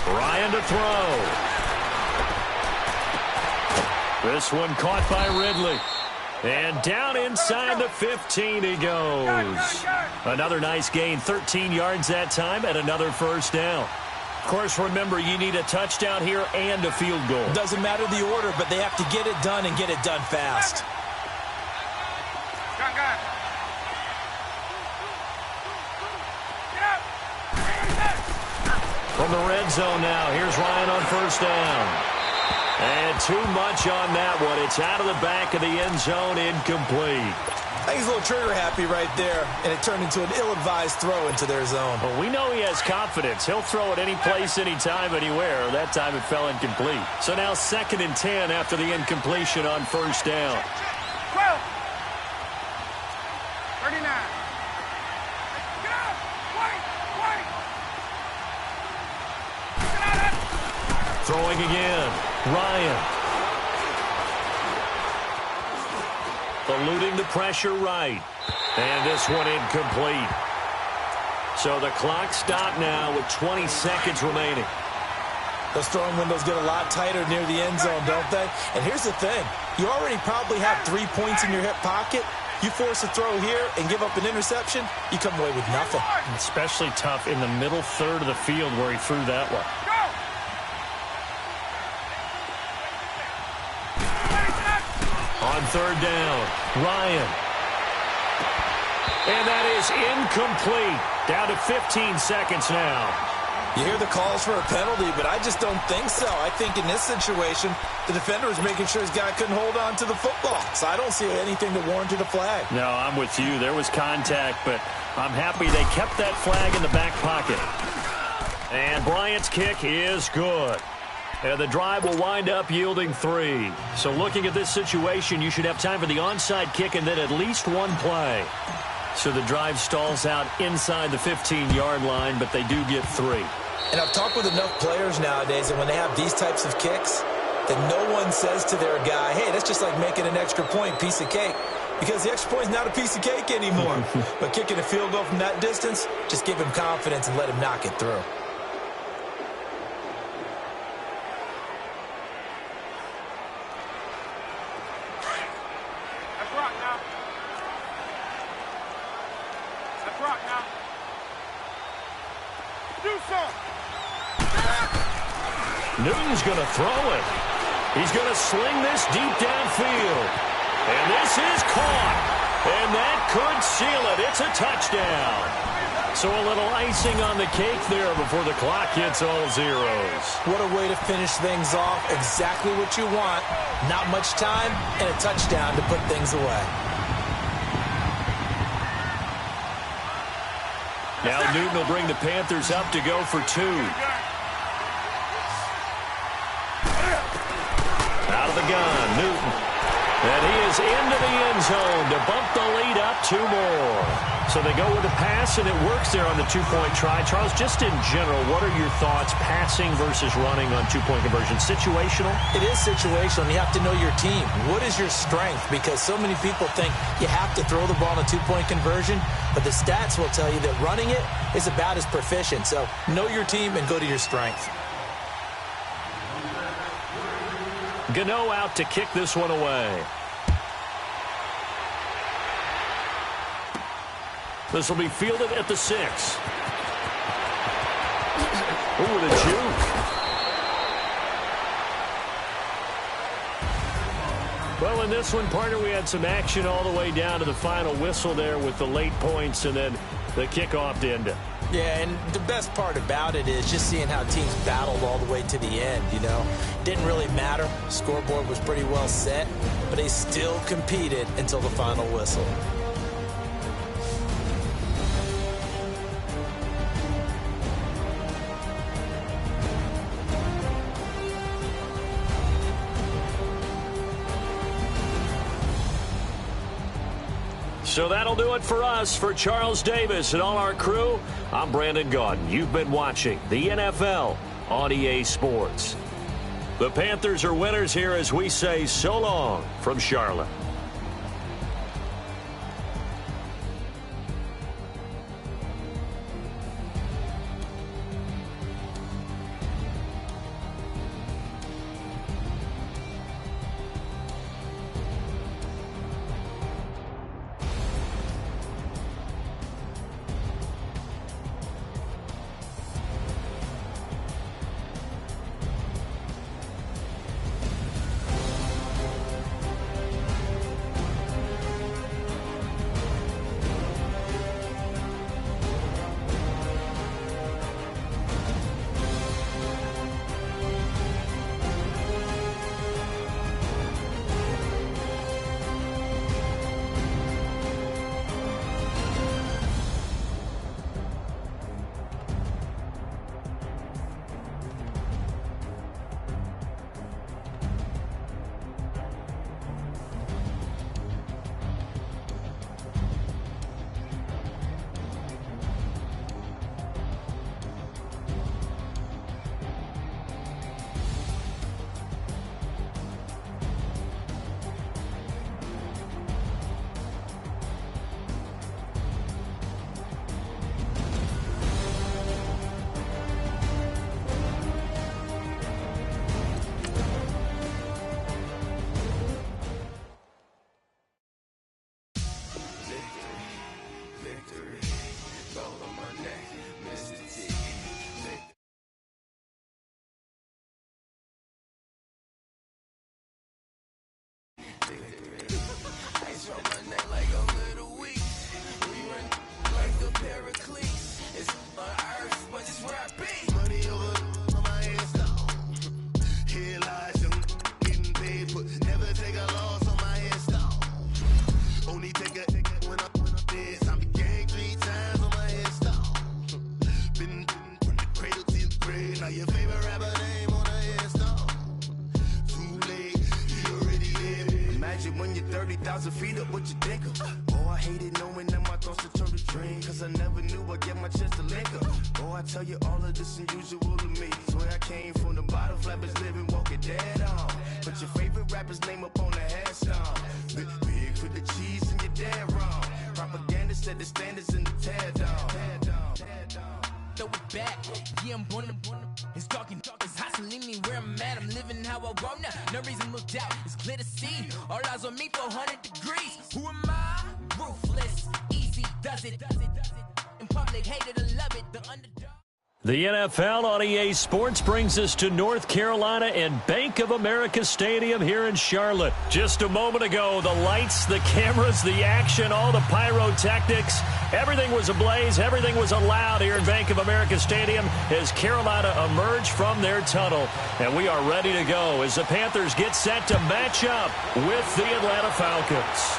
Ryan to throw. This one caught by Ridley. And down inside the 15 he goes. Another nice gain, 13 yards that time, and another 1st down. Of course, remember, you need a touchdown here and a field goal. Doesn't matter the order, but they have to get it done and get it done fast. From the red zone now, here's Ryan on 1st down. And too much on that one. It's out of the back of the end zone, incomplete. I think he's a little trigger happy right there, and it turned into an ill-advised throw into their zone. Well, we know he has confidence. He'll throw it any place, anytime, anywhere. That time it fell incomplete. So now 2nd and 10 after the incompletion on 1st down. 12. 39. Get out! Wait! Throwing again. Ryan. Eluding the pressure right. And this one incomplete. So the clock stopped now with 20 seconds remaining. Those throwing windows get a lot tighter near the end zone, don't they? And here's the thing. You already probably have 3 points in your hip pocket. You force a throw here and give up an interception, you come away with nothing. Especially tough in the middle third of the field where he threw that one. On 3rd down, Ryan. And that is incomplete. Down to 15 seconds now. You hear the calls for a penalty, but I just don't think so. I think in this situation, the defender was making sure his guy couldn't hold on to the football. So I don't see anything that warranted a flag. No, I'm with you. There was contact, but I'm happy they kept that flag in the back pocket. And Bryant's kick is good. And the drive will wind up yielding 3. So looking at this situation, you should have time for the onside kick and then at least one play. So the drive stalls out inside the 15-yard line, but they do get 3. And I've talked with enough players nowadays that when they have these types of kicks, that no one says to their guy, hey, that's just like making an extra point, piece of cake. Because the extra point is not a piece of cake anymore. But kicking a field goal from that distance, just give him confidence and let him knock it through. Newton's going to throw it. He's going to sling this deep downfield. And this is caught. And that could seal it. It's a touchdown. So a little icing on the cake there before the clock hits all zeros. What a way to finish things off. Exactly what you want. Not much time and a touchdown to put things away. Now Newton will bring the Panthers up to go for 2. Out of the gun, Newton. And he is into the end zone to bump the lead up 2 more. So they go with a pass, and it works there on the 2-point try. Charles, just in general, what are your thoughts passing versus running on 2-point conversion? Situational? It is situational. You have to know your team. What is your strength? Because so many people think you have to throw the ball in a 2-point conversion, but the stats will tell you that running it is about as proficient. So know your team and go to your strength. Gano out to kick this one away. This will be fielded at the 6. Ooh, the juke. Well, in this one, partner, we had some action all the way down to the final whistle there with the late points and then the kickoff to end it. Yeah, and the best part about it is just seeing how teams battled all the way to the end, you know. Didn't really matter. Scoreboard was pretty well set, but they still competed until the final whistle. So that'll do it for us. For Charles Davis and all our crew, I'm Brandon Gaudin. You've been watching the NFL on EA Sports. The Panthers are winners here as we say so long from Charlotte. When you're 30,000 feet up, what you think of? Oh, I hated knowing that my thoughts would turn to dream, cause I never knew I'd get my chance to link up. Oh, I tell you all of this unusual to me. Swear I came from the bottom, flappers living, walking dead on. Put your favorite rapper's name up on the headstone. Big with the cheese and you're dead wrong. Propaganda set the standards in the tear down. Throw it back, yeah, I'm born. It's talking, it's hustling me where I'm at. I'm living how I want now. No reason to look out, it's clear to see. All eyes on me for 100 degrees. Who am I? Ruthless, easy does it. In public, hate it or love it, the underdog. The NFL on EA Sports brings us to North Carolina and Bank of America Stadium here in Charlotte. Just a moment ago, the lights, the cameras, the action, all the pyrotechnics, everything was ablaze, everything was allowed here in Bank of America Stadium as Carolina emerged from their tunnel. And we are ready to go as the Panthers get set to match up with the Atlanta Falcons.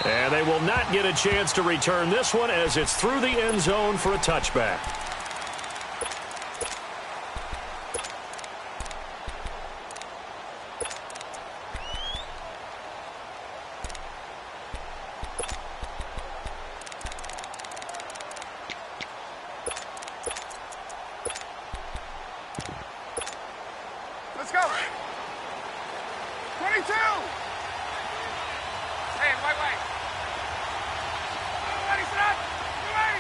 And they will not get a chance to return this one as it's through the end zone for a touchback. Let's go. 22. Hey, wait. Ready, sit up. You ready?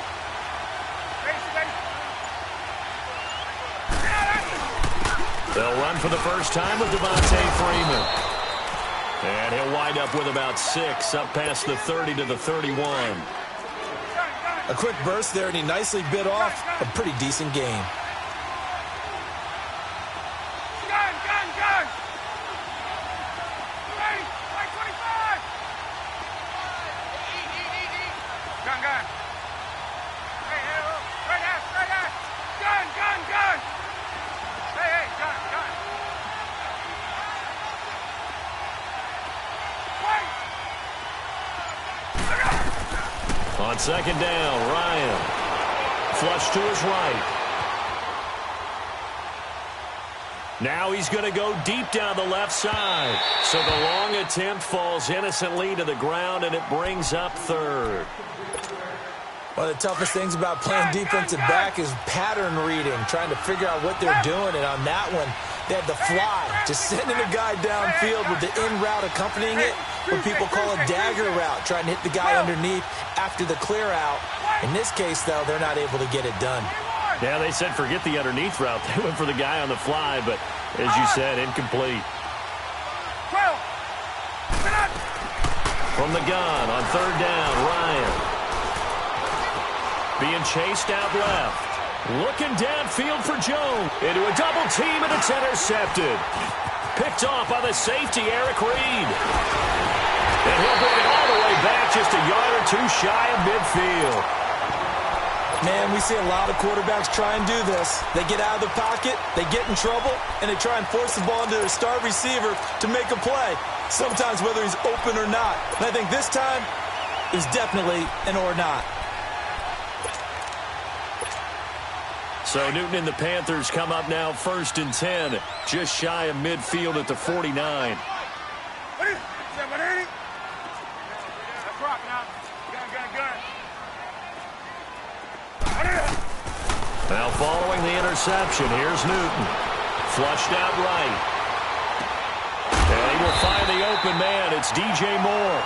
They'll run for the first time with Devontae Freeman. And he'll wind up with about 6, up past the 30 to the 31. A quick burst there, and he nicely bit off a pretty decent game. Gun! Ready? Right 25! Gun! Hey, right ass! Gun! Hey, gun! Wait! On second down, Ryan. Flush to his right. Now he's going to go deep down the left side. So the long attempt falls innocently to the ground, and it brings up third. One of the toughest things about playing defensive back is pattern reading, trying to figure out what they're doing. And on that one, they had the fly, just sending a guy downfield with the in route accompanying it, what people call a dagger route, trying to hit the guy underneath after the clear out. In this case, though, they're not able to get it done. Yeah, they said forget the underneath route. They went for the guy on the fly, but as you said, incomplete. From the gun on third down, Ryan. Being chased out left. Looking downfield for Jones. Into a double team, and it's intercepted. Picked off by the safety, Eric Reed. And he'll bring it all the way back, just a yard or two shy of midfield. Man, we see a lot of quarterbacks try and do this. They get out of the pocket, they get in trouble, and they try and force the ball into their star receiver to make a play, sometimes whether he's open or not. And I think this time is definitely an or not. So Newton and the Panthers come up now 1st and 10, just shy of midfield at the 49. Now following the interception, here's Newton. Flushed out right. And he will find the open man. It's DJ Moore.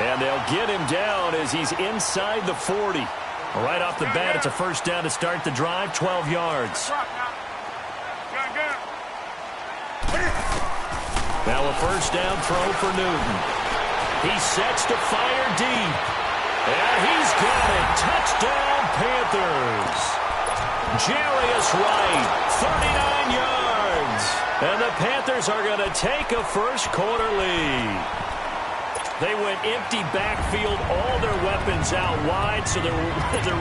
And they'll get him down as he's inside the 40. Right off the bat, it's a first down to start the drive, 12 yards. Now a first down throw for Newton. He sets to fire deep. And he's got it. Touchdown, Panthers. Jarius Wright, 39 yards. And the Panthers are going to take a first-quarter lead. They went empty backfield, all their weapons out wide, so there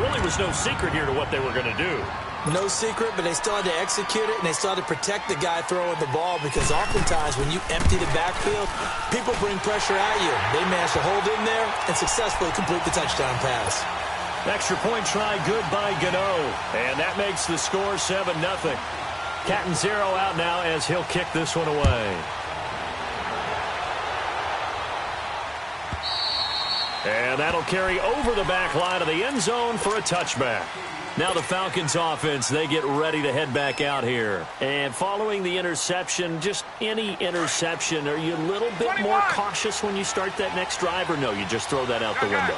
really was no secret here to what they were going to do. No secret, but they still had to execute it, and they still had to protect the guy throwing the ball, because oftentimes when you empty the backfield, people bring pressure at you. They managed to hold in there and successfully complete the touchdown pass. Extra point try good by Gano, and that makes the score 7-0. Captain Zero out now as he'll kick this one away. And that'll carry over the back line of the end zone for a touchback. Now the Falcons offense, they get ready to head back out here. And following the interception, just any interception, are you a little bit more cautious when you start that next drive, or no, you just throw that out the window?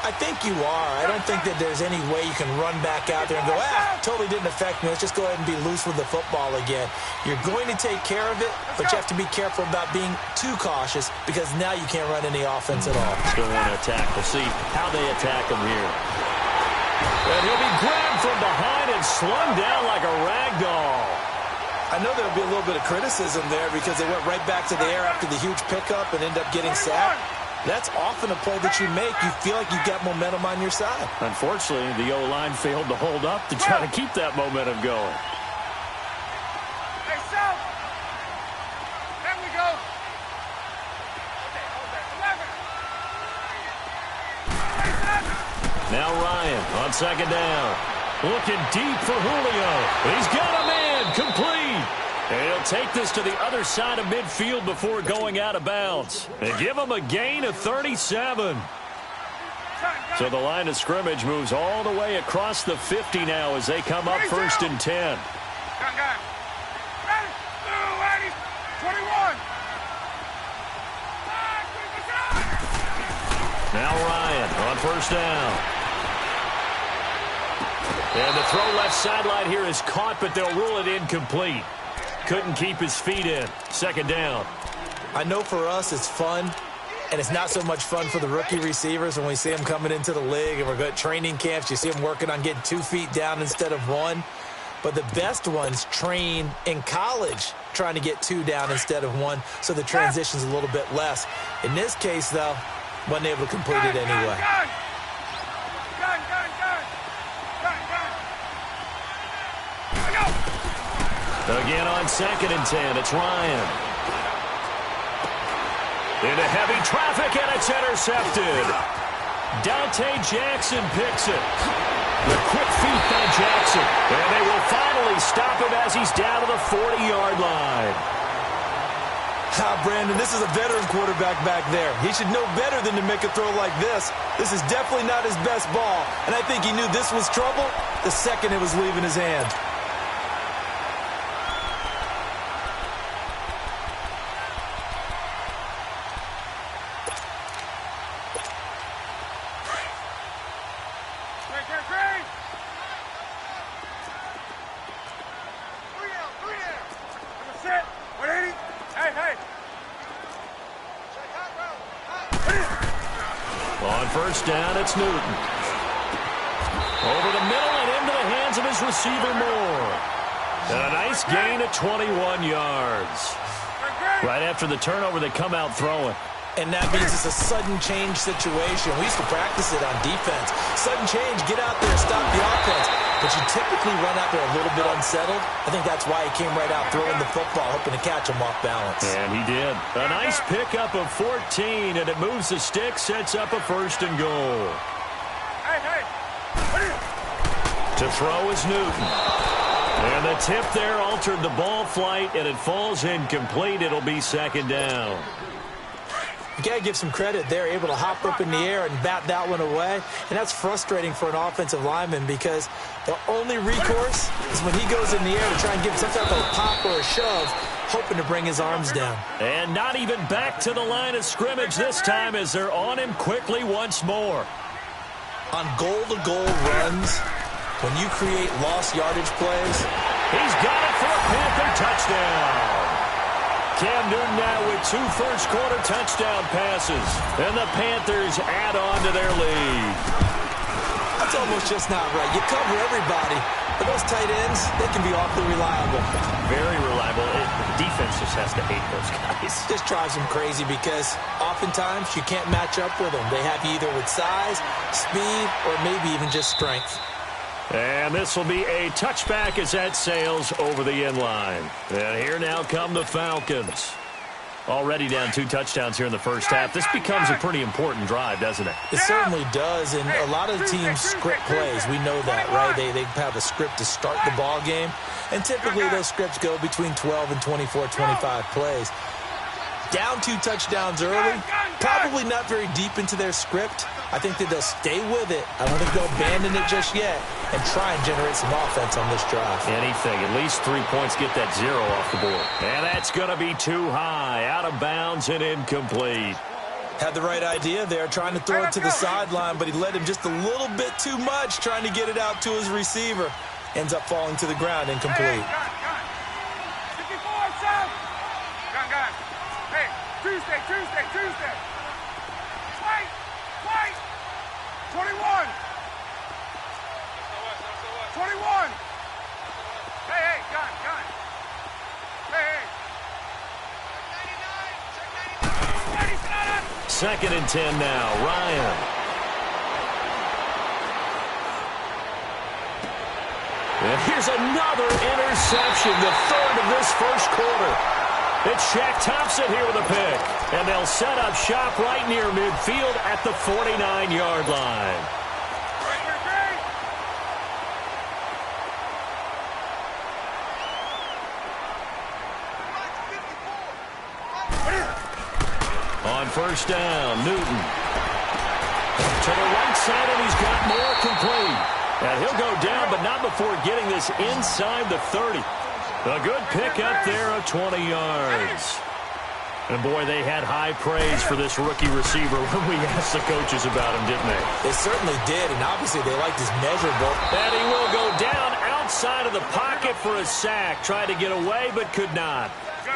I think you are. I don't think that there's any way you can run back out there and go, totally didn't affect me. Let's just go ahead and be loose with the football again. You're going to take care of it, but you have to be careful about being too cautious, because now you can't run any offense at all. Still want to attack. We'll see how they attack him here. And he'll be grabbed from behind and slung down like a rag doll. I know there'll be a little bit of criticism there because they went right back to the air after the huge pickup and ended up getting sacked. That's often a play that you make. You feel like you've got momentum on your side. Unfortunately, the O-line failed to hold up to try to keep that momentum going. Hey, South! There we go! Now Ryan on second down. Looking deep for Julio. He's got a man complete. And he'll take this to the other side of midfield before going out of bounds. And give him a gain of 37. So the line of scrimmage moves all the way across the 50 now as they come up 1st and 10. Gun. Ready? 21. Now Ryan on first down. And the throw left sideline here is caught, but they'll rule it incomplete. Couldn't keep his feet in. Second down. I know for us it's fun, and it's not so much fun for the rookie receivers when we see them coming into the league and we're going to training camps. You see them working on getting 2 feet down instead of 1. But the best ones train in college trying to get 2 down instead of 1, so the transition's a little bit less. In this case, though, wasn't able to complete it anyway. Again on 2nd and 10, it's Ryan. Into heavy traffic, and it's intercepted. Dante Jackson picks it. The quick feet by Jackson. And they will finally stop him as he's down to the 40-yard line. Brandon, this is a veteran quarterback back there. He should know better than to make a throw like this. This is definitely not his best ball, and I think he knew this was trouble the second it was leaving his hand. On 1st down, it's Newton. Over the middle and into the hands of his receiver, Moore. And a nice gain at 21 yards. Right after the turnover, they come out throwing. And that means it's a sudden change situation. We used to practice it on defense. Sudden change, get out there, stop the offense. But you typically run out there a little bit unsettled. I think that's why he came right out throwing the football, hoping to catch him off balance. And he did. A nice pickup of 14, and it moves the stick, sets up a 1st and goal. To throw is Newton. And the tip there altered the ball flight, and it falls incomplete. It'll be 2nd down. You got to give some credit. They're able to hop up in the air and bat that one away. And that's frustrating for an offensive lineman because the only recourse is when he goes in the air to try and give some type of a pop or a shove, hoping to bring his arms down. And not even back to the line of scrimmage this time as they're on him quickly once more. On goal-to-goal runs, when you create lost yardage plays, he's got it for a Panther touchdown. Cam Newton now with 2 first-quarter touchdown passes. And the Panthers add on to their lead. That's almost just not right. You cover everybody, but those tight ends, they can be awfully reliable. Very reliable. Defense just has to hate those guys. This drives them crazy because oftentimes you can't match up with them. They have you either with size, speed, or maybe even just strength. And this will be a touchback as that sails over the end line. And here now come the Falcons. Already down 2 touchdowns here in the first half. This becomes a pretty important drive, doesn't it? It certainly does, and a lot of teams script plays. We know that, right? They have a script to start the ball game, and typically those scripts go between 12 and 24, 25 plays. Down 2 touchdowns early, probably not very deep into their script. I think that they'll stay with it. I don't think they'll abandon it just yet and try and generate some offense on this drive. Anything. At least 3 points, get that 0 off the board. And that's going to be too high. Out of bounds and incomplete. Had the right idea there, trying to throw it to the sideline, but he led him just a little bit too much, trying to get it out to his receiver. Ends up falling to the ground, incomplete. Tuesday. Fight! 21! 21! Hey, gun! Hey! 99! 2nd and 10 now. Ryan. And here's another interception, the 3rd of this first quarter. It's Shaq Thompson here with a pick. And they'll set up shop right near midfield at the 49-yard line. On 1st down, Newton. To the right side, and he's got more complete. And he'll go down, but not before getting this inside the 30. A good pickup there of 20 yards. And, boy, they had high praise for this rookie receiver when we asked the coaches about him, didn't they? They certainly did, and obviously they liked his measurable. And he will go down outside of the pocket for a sack. Tried to get away, but could not.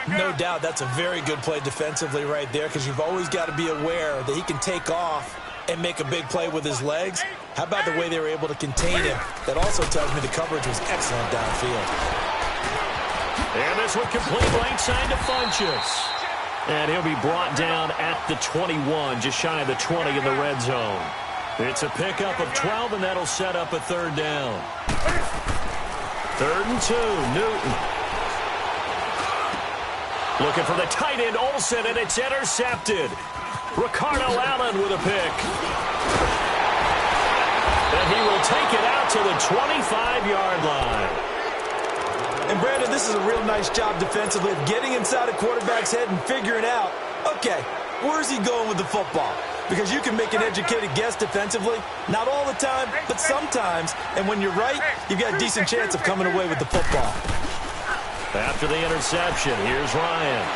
No doubt that's a very good play defensively right there, because you've always got to be aware that he can take off and make a big play with his legs. How about the way they were able to contain him? That also tells me the coverage was excellent downfield. And this one complete right side to Funchess. And he'll be brought down at the 21, just shy of the 20 in the red zone. It's a pickup of 12, and that'll set up a third down. 3rd and 2, Newton. Looking for the tight end, Olsen, and it's intercepted. Ricardo Allen with a pick. And he will take it out to the 25-yard line. And, Brandon, this is a real nice job defensively of getting inside a quarterback's head and figuring out, okay, where's he going with the football? Because you can make an educated guess defensively. Not all the time, but sometimes. And when you're right, you've got a decent chance of coming away with the football. After the interception, here's Ryan.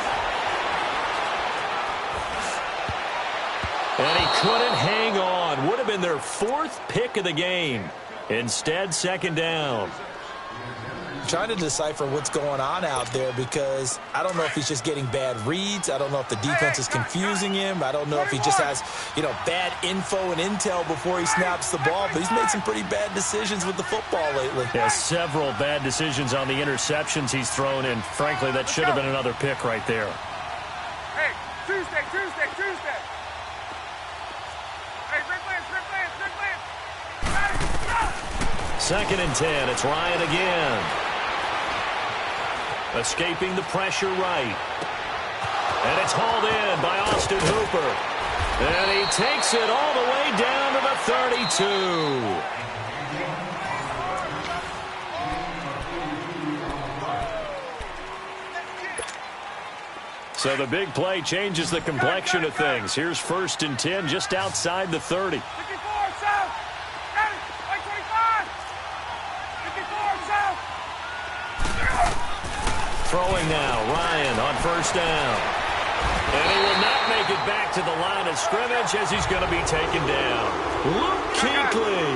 And he couldn't hang on. Would have been their 4th pick of the game. Instead, 2nd down. Trying to decipher what's going on out there, because I don't know if he's just getting bad reads. I don't know if the defense is confusing him. I don't know if he just has, bad info and intel before he snaps the ball. But he's made some pretty bad decisions with the football lately. Yeah, several bad decisions on the interceptions he's thrown, and frankly, that should have been another pick right there. Hey, Tuesday. Hey, Rick Lance. 2nd and 10, it's Ryan again. Escaping the pressure right. And it's hauled in by Austin Hooper. And he takes it all the way down to the 32. So the big play changes the complexion of things. Here's 1st and 10 just outside the 30. 54, south. Ready, 25. 54, south. Throwing now, Ryan on 1st down. And he will not make it back to the line of scrimmage as he's going to be taken down. Luke Kuechly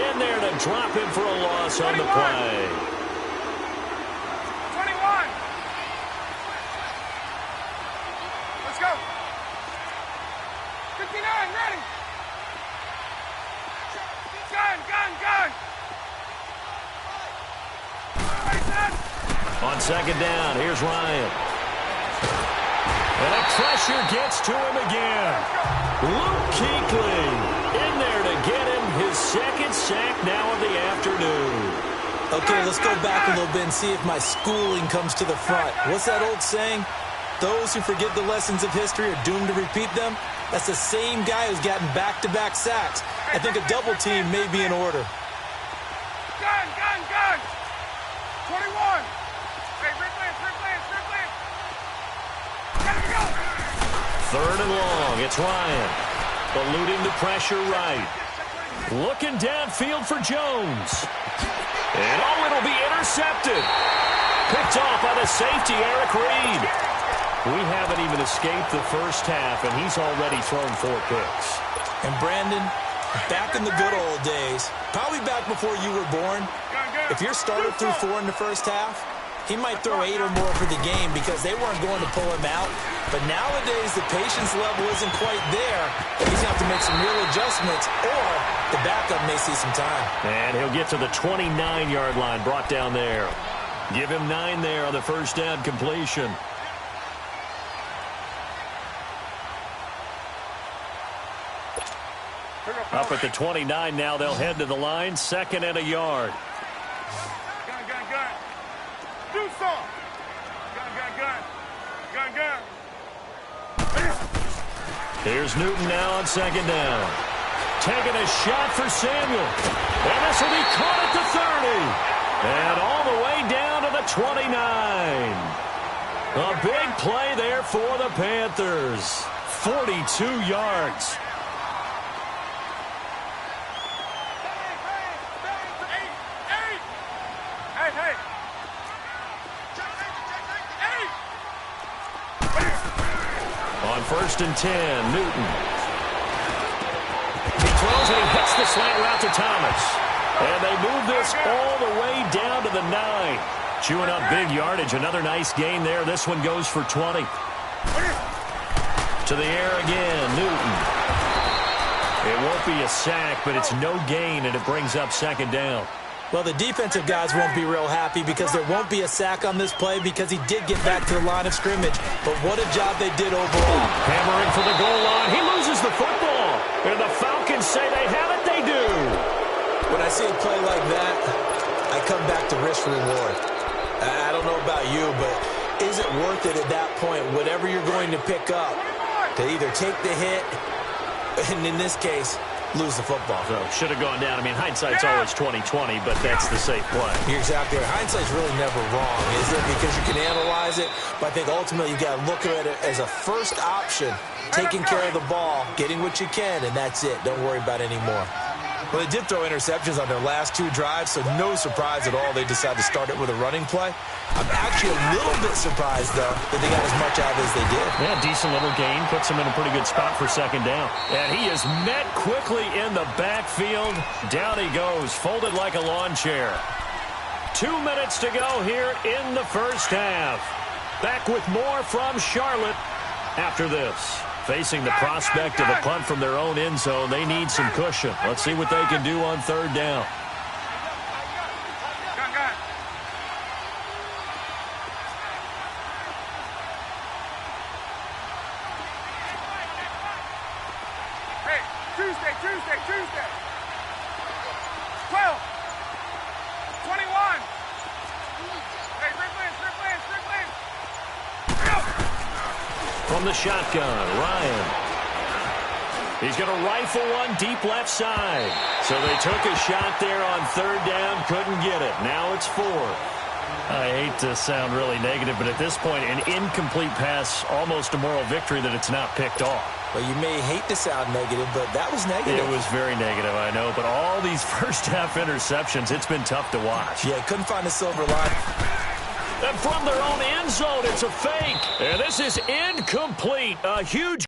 in there to drop him for a loss on the play. 21. Let's go. 59, ready. Gun. Ready, set. On 2nd down, here's Ryan. And the pressure gets to him again. Luke Kuechly in there to get him his 2nd sack now of the afternoon. Okay, let's go back a little bit and see if my schooling comes to the front. What's that old saying? Those who forget the lessons of history are doomed to repeat them. That's the same guy who's gotten back-to-back sacks. I think a double team may be in order. Gun. 21. Hey, Rick Lance. Gotta go. 3rd and long, it's Ryan. Eluding the pressure right. Looking downfield for Jones. And it'll be intercepted. Picked off by the safety, Eric Reed. We haven't even escaped the first half, and he's already thrown 4 picks. And Brandon, back in the good old days, probably back before you were born, if your starter threw 4 in the first half, he might throw 8 or more for the game because they weren't going to pull him out. But nowadays, the patience level isn't quite there. He's going to have to make some real adjustments, or the backup may see some time. And he'll get to the 29-yard line, brought down there. Give him 9 there on the 1st down completion. Up at the 29 now, they'll head to the line, 2nd and a yard. Gun. Do some. Gun. Here's Newton now on 2nd down. Taking a shot for Samuel. And this will be caught at the 30. And all the way down to the 29. A big play there for the Panthers. 42 yards. Hey. On 1st and 10, Newton. He throws and he hits the slant route to Thomas. And they move this all the way down to the 9. Chewing up big yardage. Another nice gain there. This one goes for 20. To the air again. Newton. It won't be a sack, but it's no gain, and it brings up second down. Well, the defensive guys won't be real happy because there won't be a sack on this play because he did get back to the line of scrimmage. But what a job they did overall. Hammering for the goal line. He loses the football. And the Falcons say they have it. They do. When I see a play like that, I come back to risk reward. I don't know about you, but is it worth it at that point, whatever you're going to pick up, to either take the hit, and in this case, lose the football? So, should have gone down. I mean, hindsight's always 20/20, but that's the safe play. You're exactly right. Hindsight's really never wrong, is it? Because you can analyze it, but I think ultimately you've got to look at it as a first option, taking care of the ball, getting what you can, and that's it. Don't worry about any more. Well, they did throw interceptions on their last 2 drives, so no surprise at all they decided to start it with a running play. I'm actually a little bit surprised, though, that they got as much out as they did. Yeah, decent little gain. Puts him in a pretty good spot for second down. And he is met quickly in the backfield. Down he goes, folded like a lawn chair. 2 minutes to go here in the first half. Back with more from Charlotte after this. Facing the prospect of a punt from their own end zone, they need some cushion. Let's see what they can do on third down. Hey, Tuesday. 12. 21. Hey, Rick Lynch. From the shotgun, Ryan. He's going to rifle one deep left side. So they took a shot there on third down, couldn't get it. Now it's 4. I hate to sound really negative, but at this point, an incomplete pass, almost a moral victory that it's not picked off. Well, you may hate to sound negative, but that was negative. It was very negative, I know. But all these first-half interceptions, it's been tough to watch. Yeah, couldn't find a silver line. And from their own end zone, it's a fake. And this is incomplete. A huge